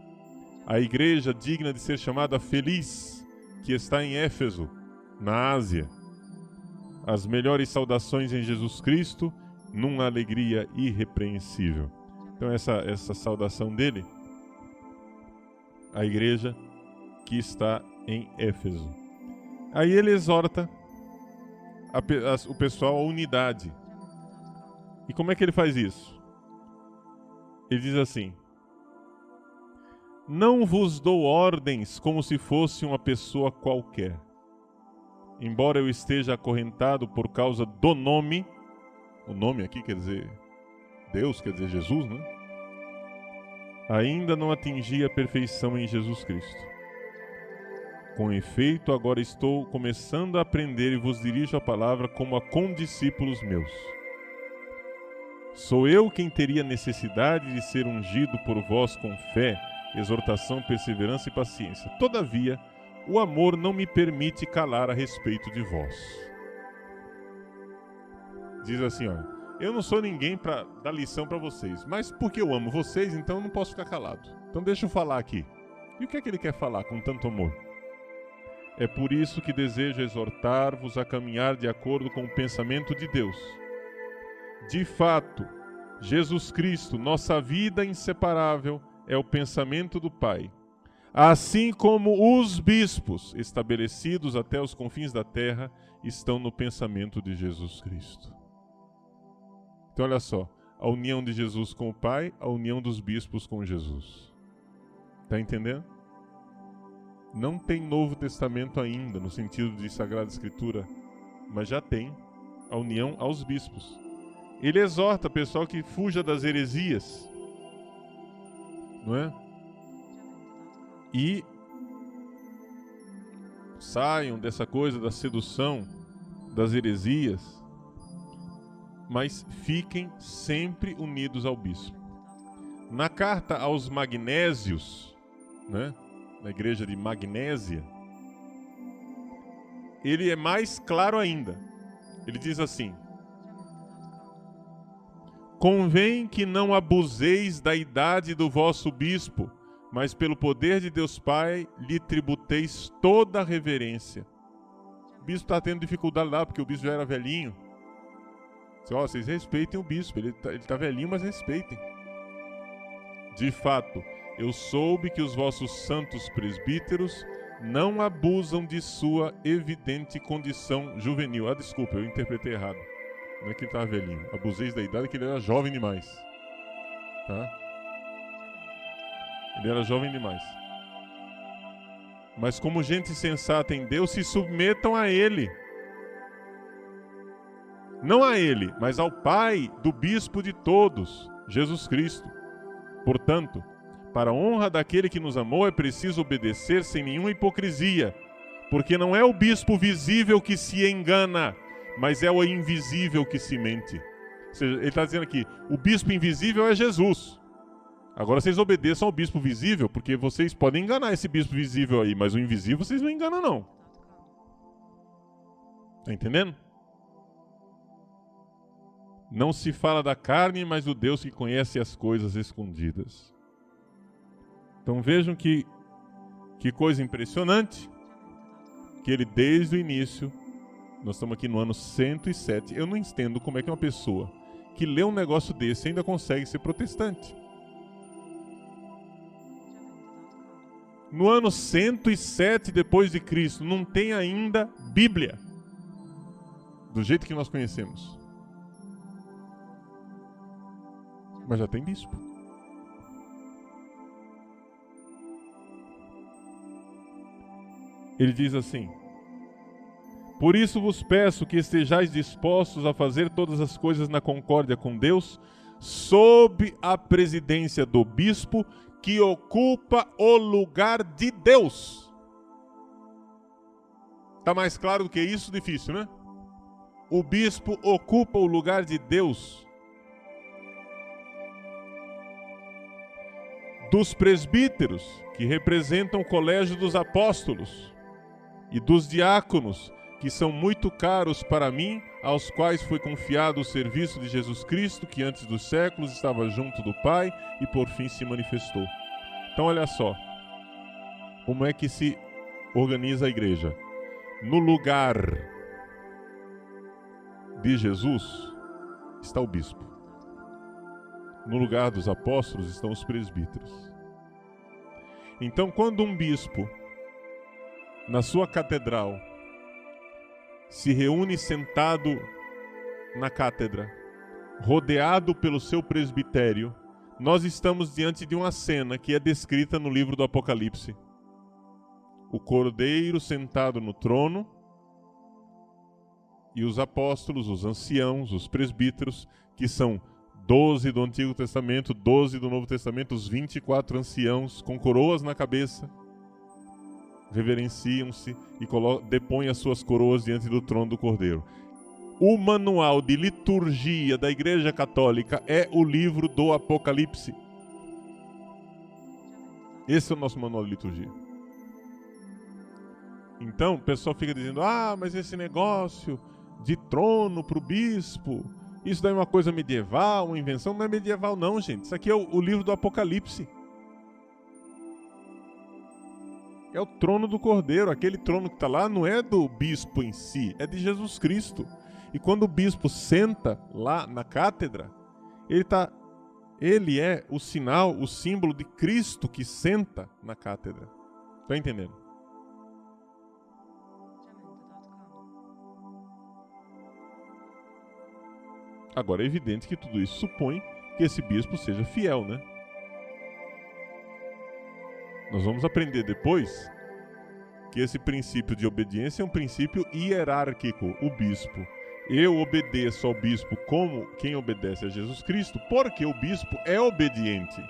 A igreja digna de ser chamada feliz, que está em Éfeso, na Ásia. As melhores saudações em Jesus Cristo, numa alegria irrepreensível. Então essa saudação dele, a igreja que está em Éfeso. Aí ele exorta o pessoal à unidade. E como é que ele faz isso? Ele diz assim: não vos dou ordens como se fosse uma pessoa qualquer. Embora eu esteja acorrentado por causa do nome, o nome aqui quer dizer Deus, quer dizer Jesus, né? Ainda não atingi a perfeição em Jesus Cristo. Com efeito, agora estou começando a aprender e vos dirijo a palavra como a condiscípulos meus. Sou eu quem teria necessidade de ser ungido por vós com fé, exortação, perseverança e paciência. Todavia, o amor não me permite calar a respeito de vós. Diz assim, olha, eu não sou ninguém para dar lição para vocês, mas porque eu amo vocês, então eu não posso ficar calado. Então deixa eu falar aqui. E o que é que ele quer falar com tanto amor? É por isso que desejo exortar-vos a caminhar de acordo com o pensamento de Deus. De fato, Jesus Cristo, nossa vida inseparável, é o pensamento do Pai. Assim como os bispos, estabelecidos até os confins da terra, estão no pensamento de Jesus Cristo. Então olha só, a união de Jesus com o Pai, a união dos bispos com Jesus. Está entendendo? Não tem Novo Testamento ainda, no sentido de Sagrada Escritura, mas já tem a união aos bispos. Ele exorta o pessoal que fuja das heresias, não é? E saiam dessa coisa da sedução, das heresias, mas fiquem sempre unidos ao bispo. Na carta aos Magnésios, né? Na igreja de Magnésia, ele é mais claro ainda. Ele diz assim: convém que não abuseis da idade do vosso bispo, mas pelo poder de Deus Pai lhe tributeis toda a reverência. O bispo está tendo dificuldade lá, porque o bispo já era velhinho. Vocês respeitem o bispo, ele tá velhinho, mas respeitem. De fato, eu soube que os vossos santos presbíteros não abusam de sua evidente condição juvenil. Desculpa, eu interpretei errado. Não é que ele estava velhinho. Abuseis da idade, que ele era jovem demais. Tá? Ele era jovem demais. Mas como gente sensata em Deus, se submetam a Ele. Não a Ele, mas ao Pai do bispo de todos, Jesus Cristo. Portanto, para a honra daquele que nos amou, é preciso obedecer sem nenhuma hipocrisia, porque não é o bispo visível que se engana, mas é o invisível que se mente. Ou seja, ele está dizendo aqui, o bispo invisível é Jesus. Agora vocês obedeçam ao bispo visível, porque vocês podem enganar esse bispo visível aí, mas o invisível vocês não enganam não. Está entendendo? Não se fala da carne, mas do Deus que conhece as coisas escondidas. Então vejam que coisa impressionante, que ele desde o início, nós estamos aqui no ano 107, eu não entendo como é que uma pessoa que lê um negócio desse ainda consegue ser protestante. No ano 107 depois de Cristo, não tem ainda Bíblia, do jeito que nós conhecemos. Mas já tem bispo. Ele diz assim: por isso vos peço que estejais dispostos a fazer todas as coisas na concórdia com Deus, sob a presidência do bispo, que ocupa o lugar de Deus. Tá mais claro do que isso? Difícil, né? o bispo ocupa o lugar de Deus. Dos presbíteros, que representam o colégio dos apóstolos, e dos diáconos, que são muito caros para mim, aos quais foi confiado o serviço de Jesus Cristo, que antes dos séculos estava junto do Pai e por fim se manifestou. Então olha só, como é que se organiza a igreja. No lugar de Jesus está o bispo. No lugar dos apóstolos estão os presbíteros. Então, quando um bispo, na sua catedral, se reúne sentado na cátedra, rodeado pelo seu presbitério, nós estamos diante de uma cena que é descrita no livro do Apocalipse. O Cordeiro sentado no trono e os apóstolos, os anciãos, os presbíteros, que são 12 do Antigo Testamento, 12 do Novo Testamento, os 24 anciãos com coroas na cabeça, reverenciam-se e depõem as suas coroas diante do trono do Cordeiro. O manual de liturgia da Igreja Católica é o livro do Apocalipse. Esse é o nosso manual de liturgia. Então, o pessoal fica dizendo, mas esse negócio de trono para o bispo, isso daí é uma coisa medieval, uma invenção. Não é medieval não, gente. Isso aqui é o livro do Apocalipse. É o trono do Cordeiro. Aquele trono que está lá não é do bispo em si, é de Jesus Cristo. E quando o bispo senta lá na cátedra, ele é o sinal, o símbolo de Cristo que senta na cátedra. Está entendendo? Agora é evidente que tudo isso supõe que esse bispo seja fiel, né? Nós vamos aprender depois que esse princípio de obediência é um princípio hierárquico. O bispo, eu obedeço ao bispo como quem obedece a Jesus Cristo, porque o bispo é obediente.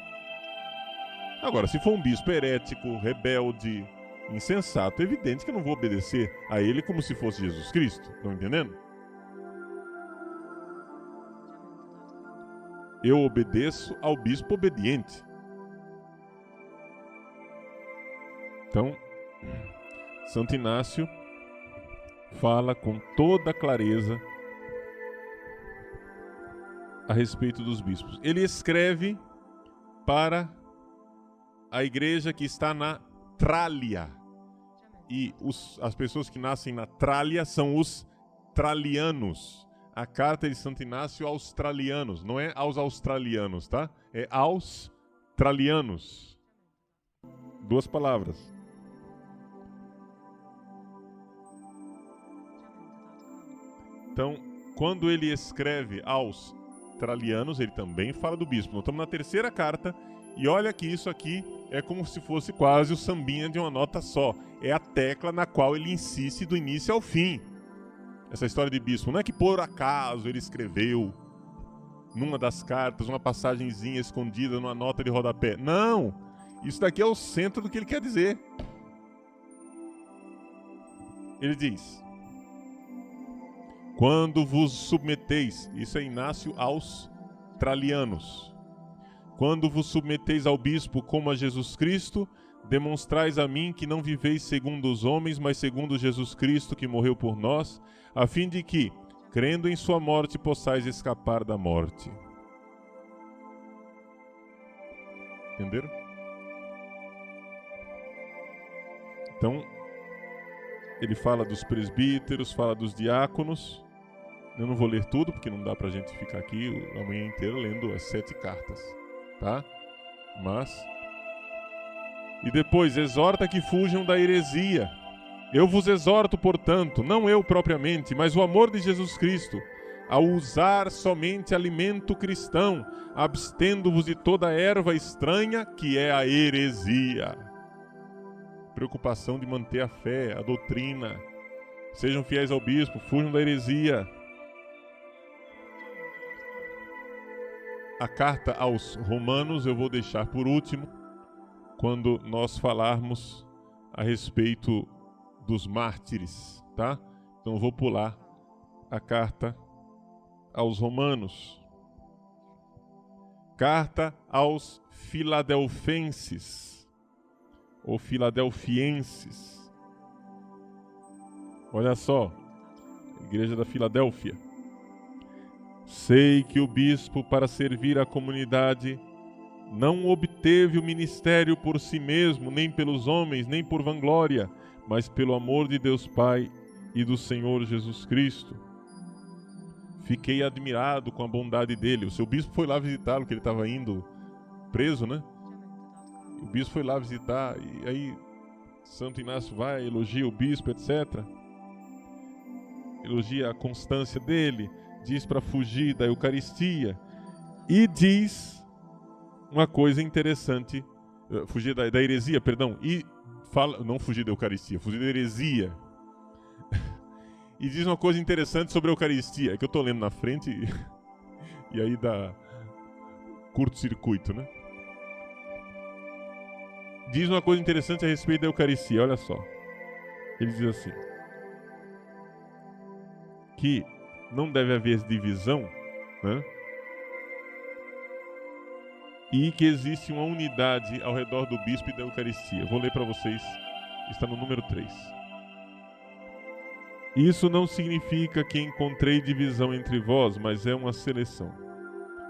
Agora, se for um bispo herético, rebelde, insensato, é evidente que eu não vou obedecer a ele como se fosse Jesus Cristo. Estão entendendo? Eu obedeço ao bispo obediente. Então, Santo Inácio fala com toda clareza a respeito dos bispos. Ele escreve para a igreja que está na Trália. E as pessoas que nascem na Trália são os tralianos. A carta de Santo Inácio aos tralianos, não é aos australianos, tá? É aos tralianos. 2 palavras. Então, quando ele escreve aos tralianos, ele também fala do bispo. Nós estamos na 3ª carta e olha que isso aqui é como se fosse quase o sambinha de uma nota só. É a tecla na qual ele insiste do início ao fim. Essa história de bispo, não é que por acaso ele escreveu numa das cartas uma passagenzinha escondida numa nota de rodapé. Não! Isso daqui é o centro do que ele quer dizer. Ele diz: quando vos submeteis, isso é Inácio aos tralianos, quando vos submeteis ao bispo como a Jesus Cristo, demonstrais a mim que não viveis segundo os homens, mas segundo Jesus Cristo que morreu por nós, a fim de que, crendo em sua morte, possais escapar da morte. Entenderam? Então, ele fala dos presbíteros, fala dos diáconos. Eu não vou ler tudo, porque não dá pra gente ficar aqui a manhã inteira lendo as 7 cartas, tá? E depois, exorta que fujam da heresia. Eu vos exorto, portanto, não eu propriamente, mas o amor de Jesus Cristo, a usar somente alimento cristão, abstendo-vos de toda erva estranha, que é a heresia. Preocupação de manter a fé, a doutrina. Sejam fiéis ao bispo, fujam da heresia. A carta aos Romanos eu vou deixar por último, quando nós falarmos a respeito dos mártires, tá? Então eu vou pular a carta aos Romanos. Carta aos Filadelfenses, ou Filadelfienses. Olha só, Igreja da Filadélfia. Sei que o bispo, para servir a comunidade, não obteve o ministério por si mesmo, nem pelos homens, nem por vanglória, mas pelo amor de Deus Pai e do Senhor Jesus Cristo. Fiquei admirado com a bondade dele. O seu bispo foi lá visitá-lo, que ele estava indo preso, né? O bispo foi lá visitar, e aí Santo Inácio vai, elogia o bispo, etc. Elogia a constância dele, diz para fugir da Eucaristia, e diz uma coisa interessante, fugir da heresia, perdão, e fala, não fugir da Eucaristia, fugir da heresia. E diz uma coisa interessante sobre a Eucaristia, é que eu estou lendo na frente e aí dá curto-circuito, né? Diz uma coisa interessante a respeito da Eucaristia, olha só. Ele diz assim, que não deve haver divisão, né? E que existe uma unidade ao redor do bispo e da Eucaristia. Vou ler para vocês, está no número 3. Isso não significa que encontrei divisão entre vós, mas é uma seleção.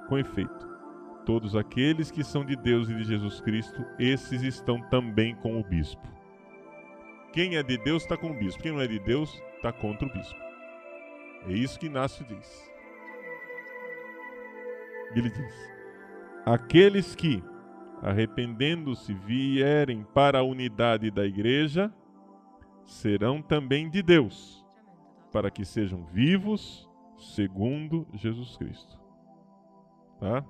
Com efeito, todos aqueles que são de Deus e de Jesus Cristo, esses estão também com o bispo. Quem é de Deus está com o bispo, quem não é de Deus está contra o bispo. É isso que Inácio diz. Ele diz: aqueles que, arrependendo-se, vierem para a unidade da igreja, serão também de Deus, para que sejam vivos segundo Jesus Cristo. Tá?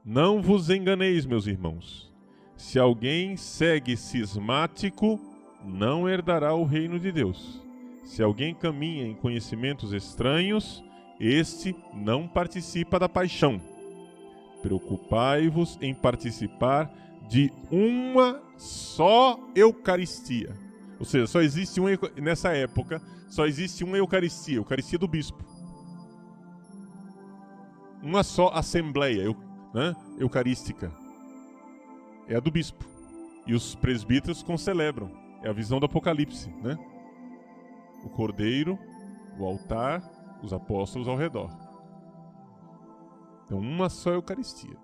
Não vos enganeis, meus irmãos. Se alguém segue cismático, não herdará o reino de Deus. Se alguém caminha em conhecimentos estranhos, este não participa da paixão. Preocupai-vos em participar de uma só Eucaristia. Ou seja, só existe nessa época, só existe uma Eucaristia, a Eucaristia do bispo. Uma só assembleia, né, eucarística. É a do bispo. E os presbíteros concelebram. É a visão do Apocalipse, né? O cordeiro, o altar, os apóstolos ao redor. Então, uma só Eucaristia.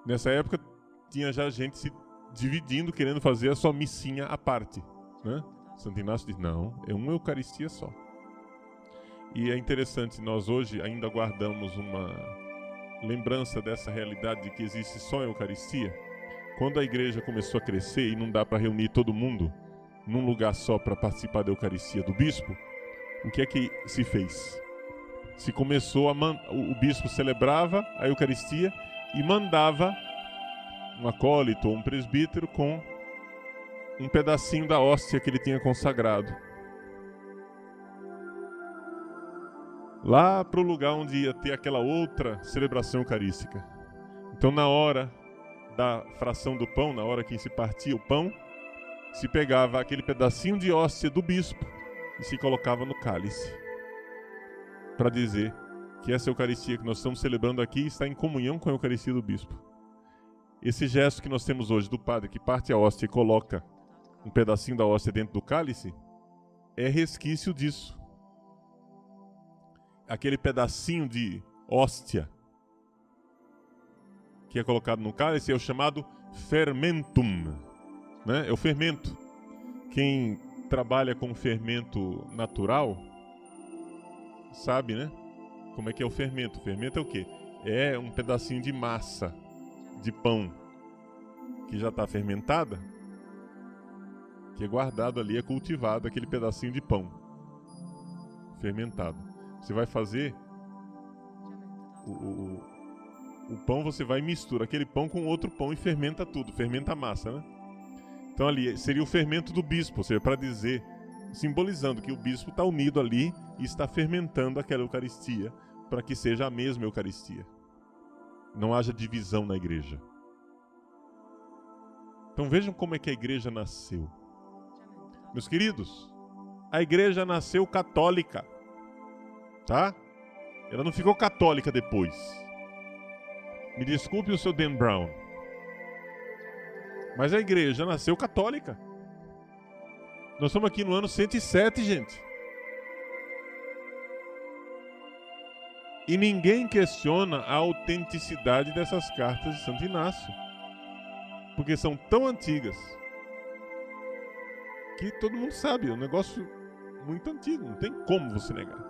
Nessa época, tinha já gente se dividindo, querendo fazer a sua missinha à parte, né? Santo Inácio diz, não, é uma Eucaristia só. E é interessante, nós hoje ainda guardamos uma lembrança dessa realidade de que existe só a Eucaristia. Quando a igreja começou a crescer e não dá para reunir todo mundo num lugar só para participar da Eucaristia do bispo, o que é que se fez? Se começou o bispo celebrava a Eucaristia e mandava um acólito ou um presbítero com um pedacinho da hóstia que ele tinha consagrado lá para o lugar onde ia ter aquela outra celebração eucarística. Então, na hora da fração do pão, na hora que se partia o pão, se pegava aquele pedacinho de hóstia do bispo e se colocava no cálice, para dizer que essa Eucaristia que nós estamos celebrando aqui está em comunhão com a Eucaristia do bispo. Esse gesto que nós temos hoje do padre que parte a hóstia e coloca um pedacinho da hóstia dentro do cálice é resquício disso. Aquele pedacinho de hóstia que é colocado no cálice é o chamado fermentum, né? É o fermento. Quem trabalha com fermento natural sabe, né? Como é que é o fermento? O fermento é o quê? É um pedacinho de massa de pão que já está fermentada, que é guardado ali, é cultivado aquele pedacinho de pão fermentado. Você vai fazer o pão, você vai e mistura aquele pão com outro pão e fermenta tudo, fermenta a massa, né? Então ali seria o fermento do bispo, ou seja, para dizer, simbolizando que o bispo está unido ali e está fermentando aquela Eucaristia para que seja a mesma Eucaristia. Não haja divisão na igreja. Então vejam como é que a igreja nasceu. Meus queridos, a igreja nasceu católica, tá? Ela não ficou católica depois. Me desculpe o seu Dan Brown, mas a igreja nasceu católica. Nós estamos aqui no ano 107, gente. E ninguém questiona a autenticidade dessas cartas de Santo Inácio, porque são tão antigas que todo mundo sabe, é um negócio muito antigo, não tem como você negar.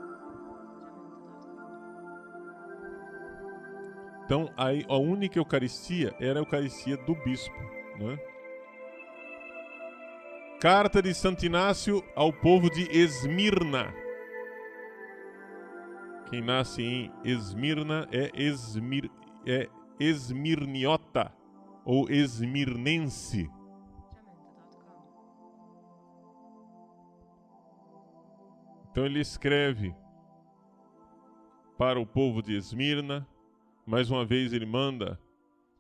Então, a única Eucaristia era a Eucaristia do bispo, né? Carta de Santo Inácio ao povo de Esmirna. Quem nasce em Esmirna é esmirniota ou esmirnense. Então ele escreve para o povo de Esmirna. Mais uma vez ele manda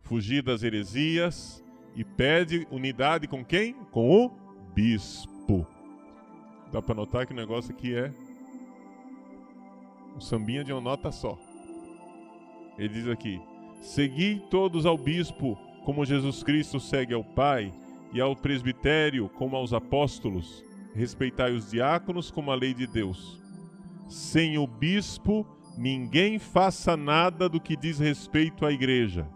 fugir das heresias e pede unidade com quem? Com o bispo. Dá para notar que o negócio aqui é um sambinha de uma nota só. Ele diz aqui: segui todos ao bispo, como Jesus Cristo segue ao Pai, e ao presbitério, como aos apóstolos. Respeitai os diáconos, como a lei de Deus. Sem o bispo, ninguém faça nada do que diz respeito à igreja.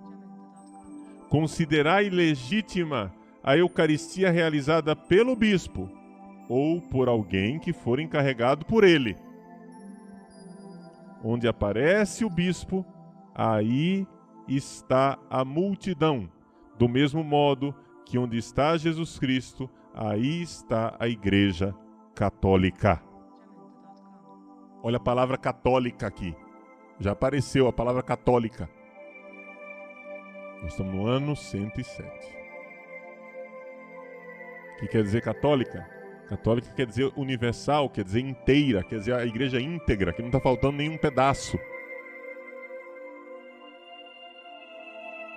Considerai legítima a Eucaristia realizada pelo bispo, ou por alguém que for encarregado por ele. Onde aparece o bispo, aí está a multidão. Do mesmo modo que onde está Jesus Cristo, aí está a Igreja Católica. Olha a palavra católica aqui. Já apareceu a palavra católica. Nós estamos no ano 107. O que quer dizer católica? Católica quer dizer universal, quer dizer inteira, quer dizer a igreja íntegra, que não está faltando nenhum pedaço.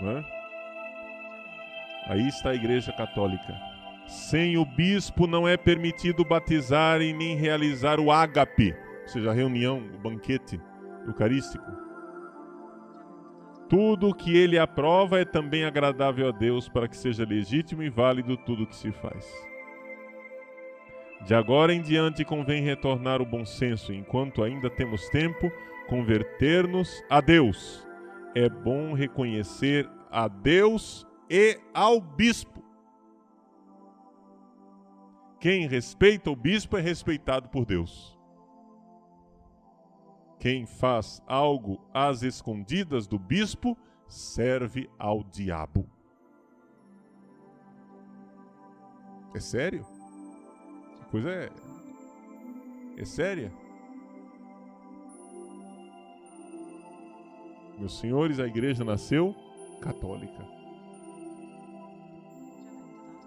Não é? Aí está a igreja católica. Sem o bispo não é permitido batizar e nem realizar o ágape, ou seja, a reunião, o banquete eucarístico. Tudo o que ele aprova é também agradável a Deus, para que seja legítimo e válido tudo o que se faz. De agora em diante convém retornar o bom senso, enquanto ainda temos tempo, converter-nos a Deus. É bom reconhecer a Deus e ao bispo. Quem respeita o bispo é respeitado por Deus. Quem faz algo às escondidas do bispo serve ao diabo. É sério? A coisa é séria. Meus senhores, a igreja nasceu católica.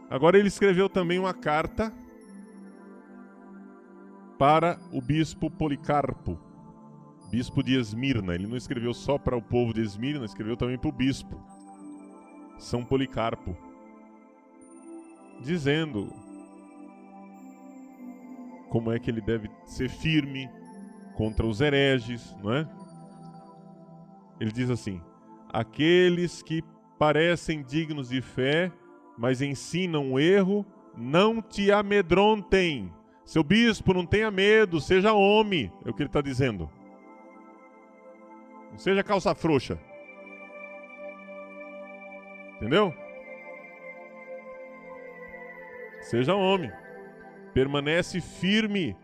Agora ele escreveu também uma carta para o bispo Policarpo, bispo de Esmirna. Ele não escreveu só para o povo de Esmirna, escreveu também para o bispo São Policarpo, dizendo como é que ele deve ser firme contra os hereges, não é? Ele diz assim: aqueles que parecem dignos de fé, mas ensinam o erro, não te amedrontem. Seu bispo, não tenha medo, seja homem, é o que ele está dizendo. Não seja calça frouxa. Entendeu? Seja homem. Permanece firme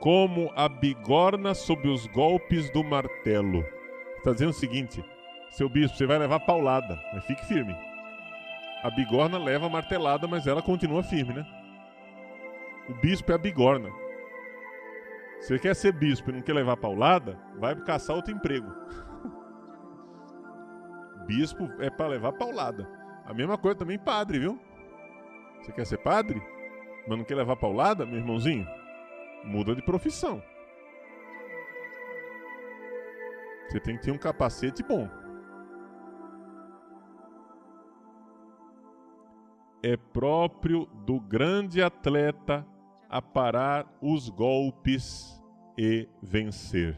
como a bigorna sob os golpes do martelo. Está dizendo o seguinte: seu bispo, você vai levar paulada, mas fique firme. A bigorna leva a martelada, mas ela continua firme, né? O bispo é a bigorna. Se você quer ser bispo e não quer levar paulada, vai caçar outro emprego. Bispo é para levar paulada. A mesma coisa também padre, viu? Você quer ser padre, mas não quer levar paulada, meu irmãozinho? Muda de profissão. Você tem que ter um capacete bom. É próprio do grande atleta aparar os golpes e vencer.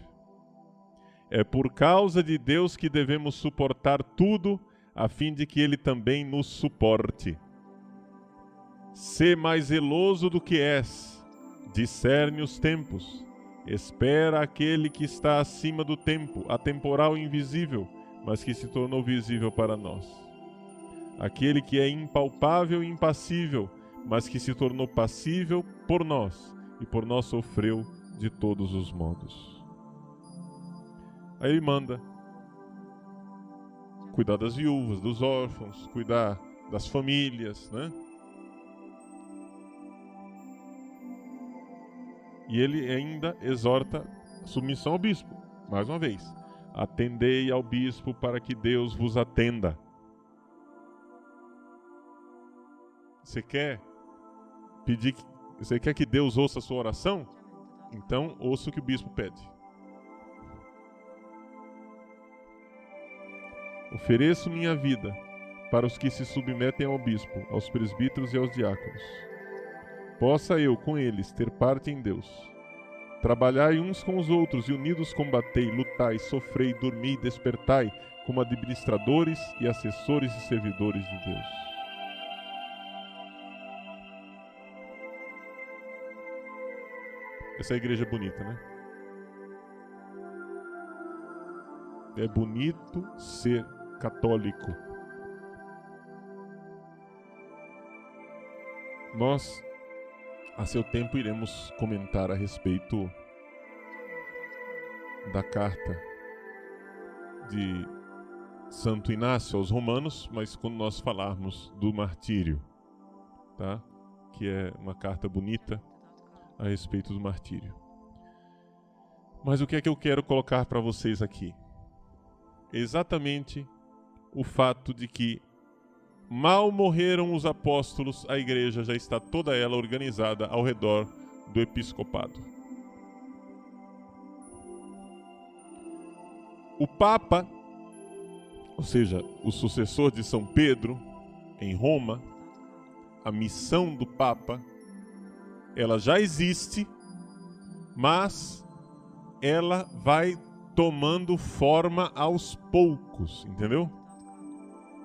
É por causa de Deus que devemos suportar tudo, a fim de que Ele também nos suporte. Sê mais zeloso do que és, discerne os tempos, espera aquele que está acima do tempo, atemporal e invisível, mas que se tornou visível para nós. Aquele que é impalpável e impassível, mas que se tornou passível por nós, e por nós sofreu de todos os modos. Aí ele manda cuidar das viúvas, dos órfãos, cuidar das famílias, né? E ele ainda exorta submissão ao bispo. Mais uma vez, atendei ao bispo para que Deus vos atenda. Você quer que Deus ouça a sua oração? Então ouça o que o bispo pede. Ofereço minha vida para os que se submetem ao bispo, aos presbíteros e aos diáconos. Possa eu, com eles, ter parte em Deus. Trabalhai uns com os outros e unidos combatei, lutai, sofrei, dormi, despertai, como administradores e assessores e servidores de Deus. Essa igreja é bonita, né? É bonito ser católico. Nós, a seu tempo, iremos comentar a respeito da carta de Santo Inácio aos Romanos, mas quando nós falarmos do martírio, tá? Que é uma carta bonita a respeito do martírio. Mas o que é que eu quero colocar para vocês aqui? Exatamente o fato de que mal morreram os apóstolos, a igreja já está toda ela organizada ao redor do episcopado. O Papa, ou seja, o sucessor de São Pedro em Roma, a missão do Papa, ela já existe, mas ela vai tomando forma aos poucos, entendeu?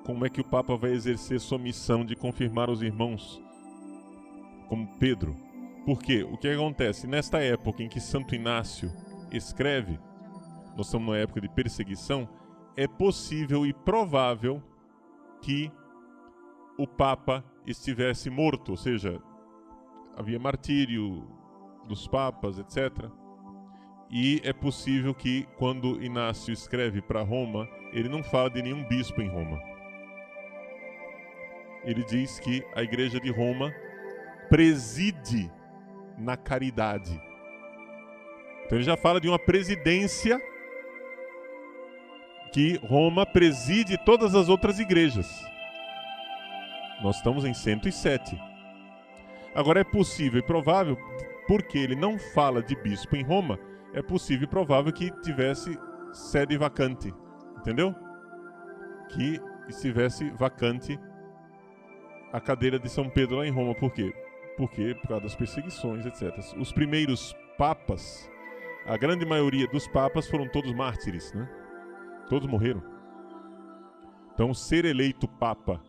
Como é que o Papa vai exercer sua missão de confirmar os irmãos como Pedro? Por quê? O que acontece? Nesta época em que Santo Inácio escreve, nós estamos numa época de perseguição, é possível e provável que o Papa estivesse morto, ou seja, havia martírio dos papas, etc. E é possível que, quando Inácio escreve para Roma, ele não fala de nenhum bispo em Roma. Ele diz que a igreja de Roma preside na caridade. Então ele já fala de uma presidência que Roma preside todas as outras igrejas. Nós estamos em 107. Agora é possível e provável, porque ele não fala de bispo em Roma, é possível e provável que tivesse sede vacante, entendeu? Que estivesse vacante a cadeira de São Pedro lá em Roma. Por quê? Porque por causa das perseguições, etc. Os primeiros papas, a grande maioria dos papas foram todos mártires, né? Todos morreram. Então, ser eleito papa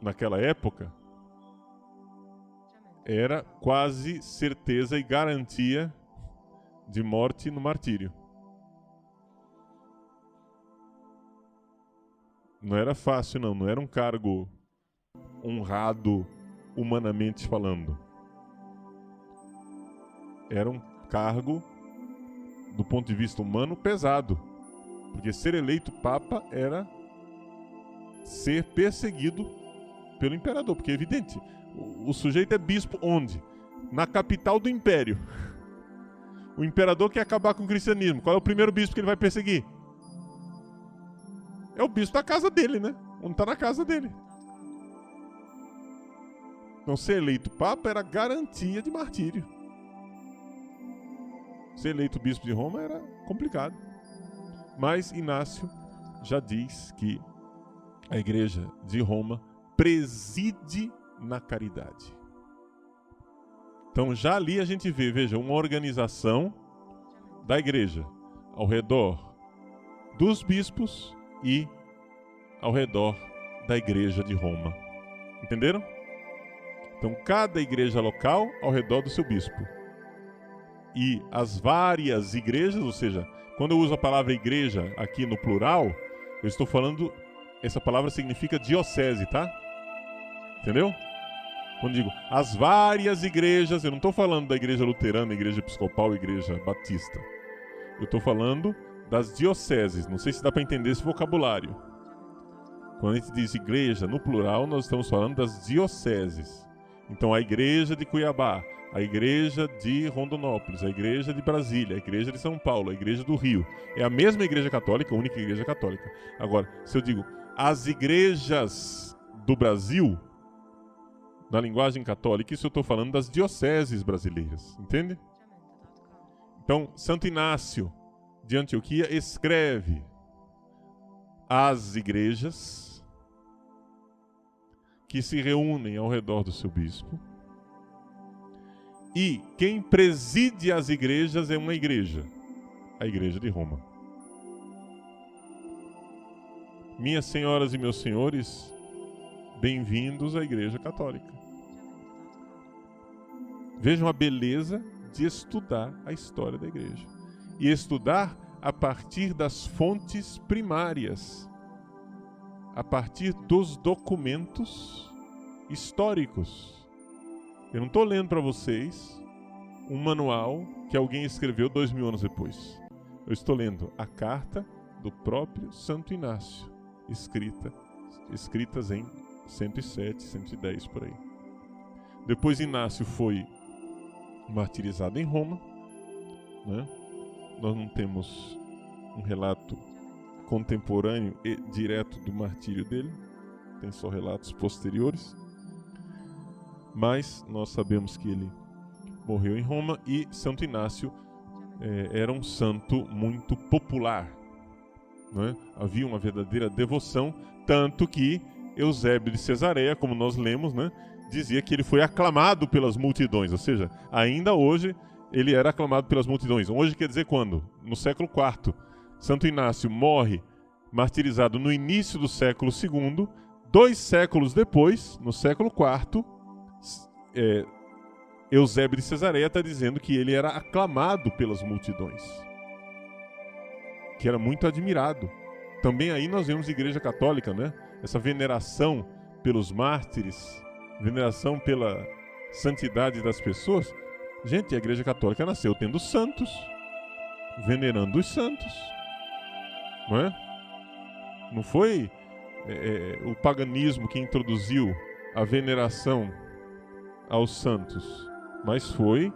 naquela época era quase certeza e garantia de morte no martírio. Não era fácil, não. Não era um cargo honrado, humanamente falando. Era um cargo, do ponto de vista humano, pesado. Porque ser eleito papa era ser perseguido pelo imperador. Porque é evidente, o sujeito é bispo onde? Na capital do império. O imperador quer acabar com o cristianismo. Qual é o primeiro bispo que ele vai perseguir? É o bispo da casa dele, né? Onde está na casa dele. Então, ser eleito papa era garantia de martírio. Ser eleito bispo de Roma era complicado. Mas Inácio já diz que a igreja de Roma preside na caridade. Então já ali a gente vê, veja, uma organização da igreja ao redor dos bispos e ao redor da igreja de Roma. Entenderam? Então cada igreja local ao redor do seu bispo. E as várias igrejas, ou seja, quando eu uso a palavra igreja aqui no plural, eu estou falando, essa palavra significa diocese, tá? Entendeu? Quando digo as várias igrejas, eu não estou falando da igreja luterana, igreja episcopal, igreja batista. Eu estou falando das dioceses. Não sei se dá para entender esse vocabulário. Quando a gente diz igreja no plural, nós estamos falando das dioceses. Então a igreja de Cuiabá, a igreja de Rondonópolis, a igreja de Brasília, a igreja de São Paulo, a igreja do Rio. É a mesma igreja católica, a única igreja católica. Agora, se eu digo as igrejas do Brasil, na linguagem católica, isso eu estou falando das dioceses brasileiras, entende? Então, Santo Inácio de Antioquia escreve as igrejas que se reúnem ao redor do seu bispo, e quem preside as igrejas é uma igreja, a igreja de Roma. Minhas senhoras e meus senhores, bem-vindos à Igreja Católica. Vejam a beleza de estudar a história da igreja. E estudar a partir das fontes primárias, a partir dos documentos históricos. Eu não estou lendo para vocês um manual que alguém escreveu 2000 anos depois. Eu estou lendo a carta do próprio Santo Inácio, escritas em 107, 110 por aí. Depois Inácio foi martirizado em Roma, né? Nós não temos um relato contemporâneo e direto do martírio dele, tem só relatos posteriores, mas nós sabemos que ele morreu em Roma. E Santo Inácio era um santo muito popular, né? Havia uma verdadeira devoção, tanto que Eusébio de Cesareia, como nós lemos, né, dizia que ele foi aclamado pelas multidões, ou seja, ainda hoje ele era aclamado pelas multidões. Hoje quer dizer quando? No século IV. Santo Inácio morre martirizado no início do século II. 2 séculos depois, no século IV, Eusébio de Cesareia está dizendo que ele era aclamado pelas multidões, que era muito admirado. Também aí nós vemos a Igreja Católica, né? Essa veneração pelos mártires, veneração pela santidade das pessoas. Gente, a Igreja Católica nasceu tendo santos, venerando os santos, não é? Não foi o paganismo que introduziu a veneração aos santos, mas foi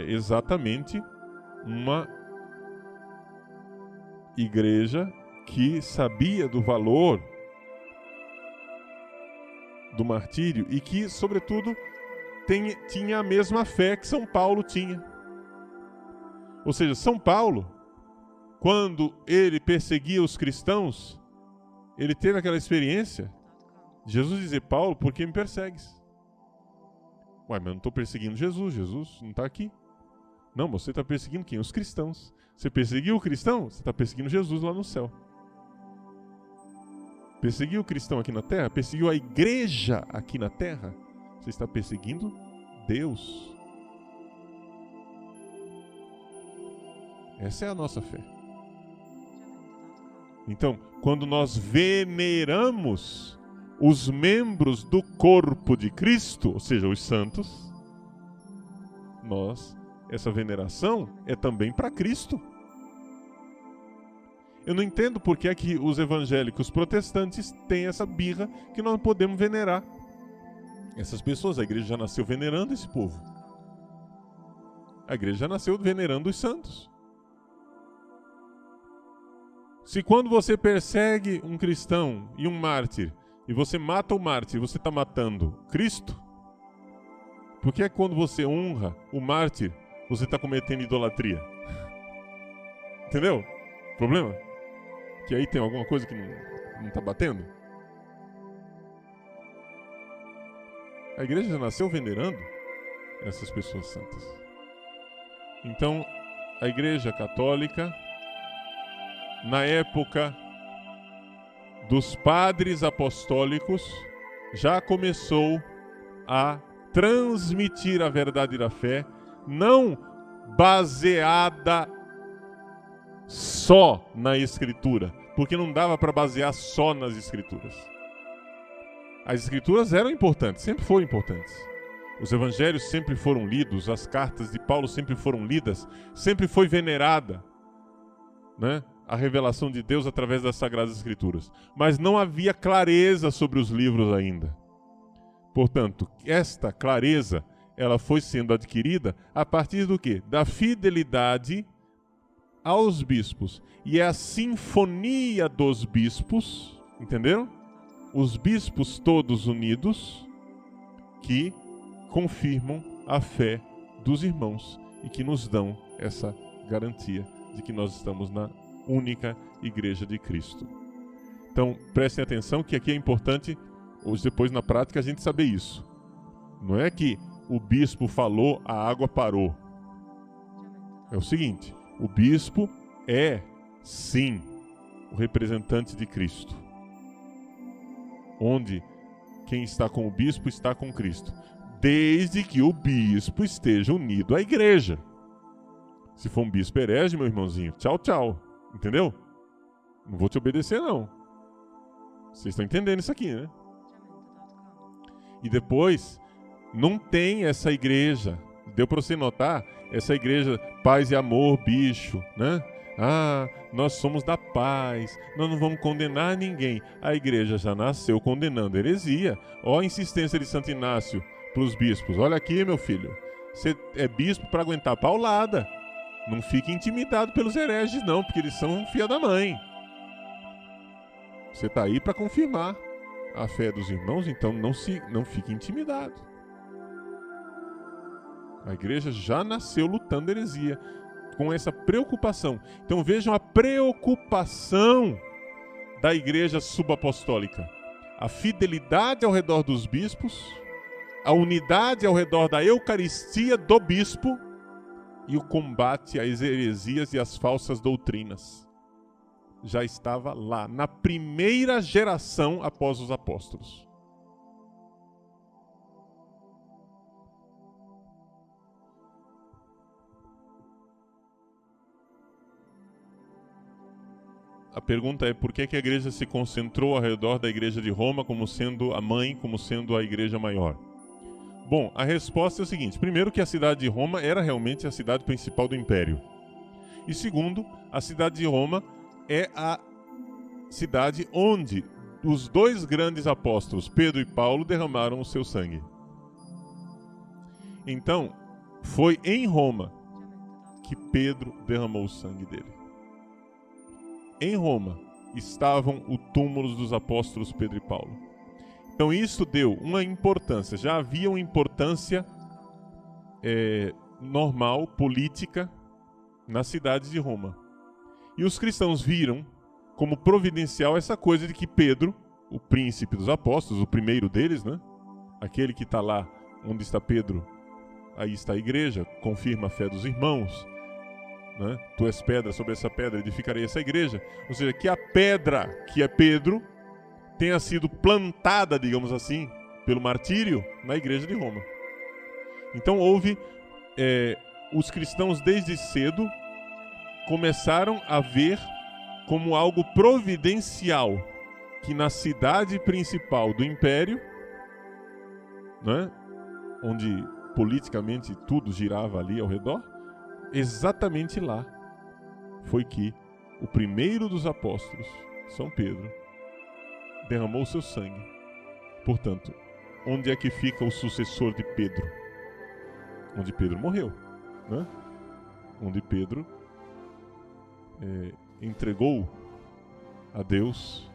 exatamente uma igreja que sabia do valor do martírio e que, sobretudo, tinha a mesma fé que São Paulo tinha. Ou seja, São Paulo, quando ele perseguia os cristãos, ele teve aquela experiência. Jesus dizia: Paulo, por que me persegues? Ué, mas eu não estou perseguindo Jesus, Jesus não está aqui. Não, você está perseguindo quem? Os cristãos. Você perseguiu o cristão, você está perseguindo Jesus lá no céu. Perseguiu o cristão aqui na terra, perseguiu a igreja aqui na terra, você está perseguindo Deus. Essa é a nossa fé. Então, quando nós veneramos os membros do corpo de Cristo, ou seja, os santos, essa veneração é também para Cristo. Eu não entendo por que é que os evangélicos protestantes têm essa birra que nós não podemos venerar essas pessoas. A igreja já nasceu venerando esse povo. A igreja já nasceu venerando os santos. Se quando você persegue um cristão e um mártir, e você mata o mártir, você está matando Cristo, por que é quando você honra o mártir, você está cometendo idolatria? Entendeu? Problema? Que aí tem alguma coisa que não está batendo? A igreja já nasceu venerando. essas pessoas santas. Então, a Igreja Católica, na época dos padres apostólicos, já começou a transmitir a verdade da fé, não baseada só na Escritura, porque não dava para basear só nas Escrituras. As Escrituras eram importantes, sempre foram importantes. Os evangelhos sempre foram lidos, as cartas de Paulo sempre foram lidas, sempre foi venerada, né, a revelação de Deus através das Sagradas Escrituras. Mas não havia clareza sobre os livros ainda. Portanto, esta clareza, ela foi sendo adquirida a partir do quê? Da fidelidade aos bispos. E é a sinfonia dos bispos, entenderam? Os bispos todos unidos que confirmam a fé dos irmãos e que nos dão essa garantia de que nós estamos na única Igreja de Cristo. Então, prestem atenção que aqui é importante, hoje depois na prática, a gente saber isso. Não é que o bispo falou, a água parou. É o seguinte, o bispo é, sim, o representante de Cristo. Onde quem está com o bispo está com Cristo. Desde que o bispo esteja unido à igreja. Se for um bispo herege, meu irmãozinho, tchau, tchau. Entendeu? Não vou te obedecer, não. Vocês estão entendendo isso aqui, né? E depois, não tem essa igreja. Deu para você notar? Essa igreja paz e amor, bicho, né? Ah, nós somos da paz, nós não vamos condenar ninguém. A igreja já nasceu condenando heresia. Ó a insistência de Santo Inácio para os bispos. Olha aqui, meu filho, você é bispo para aguentar paulada. Não fique intimidado pelos hereges, não, porque eles são filha da mãe. Você está aí para confirmar a fé dos irmãos, então não fique intimidado. A igreja já nasceu lutando heresia, com essa preocupação. Então vejam a preocupação da igreja subapostólica. A fidelidade ao redor dos bispos, a unidade ao redor da Eucaristia do bispo e o combate às heresias e às falsas doutrinas. Já estava lá, na primeira geração após os apóstolos. A pergunta é por que a igreja se concentrou ao redor da igreja de Roma como sendo a mãe, como sendo a igreja maior? Bom, a resposta é o seguinte. Primeiro, que a cidade de Roma era realmente a cidade principal do império. E segundo, a cidade de Roma é a cidade onde os dois grandes apóstolos, Pedro e Paulo, derramaram o seu sangue. Então, foi em Roma que Pedro derramou o sangue dele. Em Roma estavam os túmulos dos apóstolos Pedro e Paulo. Então isso deu uma importância, já havia uma importância normal, política, na cidade de Roma. E os cristãos viram como providencial essa coisa de que Pedro, o príncipe dos apóstolos, o primeiro deles, né? Aquele que está lá onde está Pedro, aí está a igreja, confirma a fé dos irmãos. Né? Tu és pedra, sobre essa pedra edificarei essa igreja. Ou seja, que a pedra, que é Pedro, tenha sido plantada, digamos assim, pelo martírio na igreja de Roma. Então houve, os cristãos desde cedo começaram a ver como algo providencial que na cidade principal do império, né, onde politicamente tudo girava ali ao redor, exatamente lá foi que o primeiro dos apóstolos, São Pedro, derramou seu sangue. Portanto, onde é que fica o sucessor de Pedro? Onde Pedro morreu, né? Onde Pedro entregou a Deus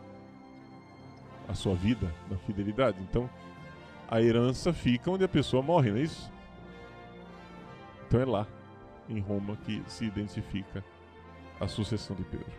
a sua vida na fidelidade. Então, a herança fica onde a pessoa morre, não é isso? Então é lá, em Roma, que se identifica a sucessão de Pedro.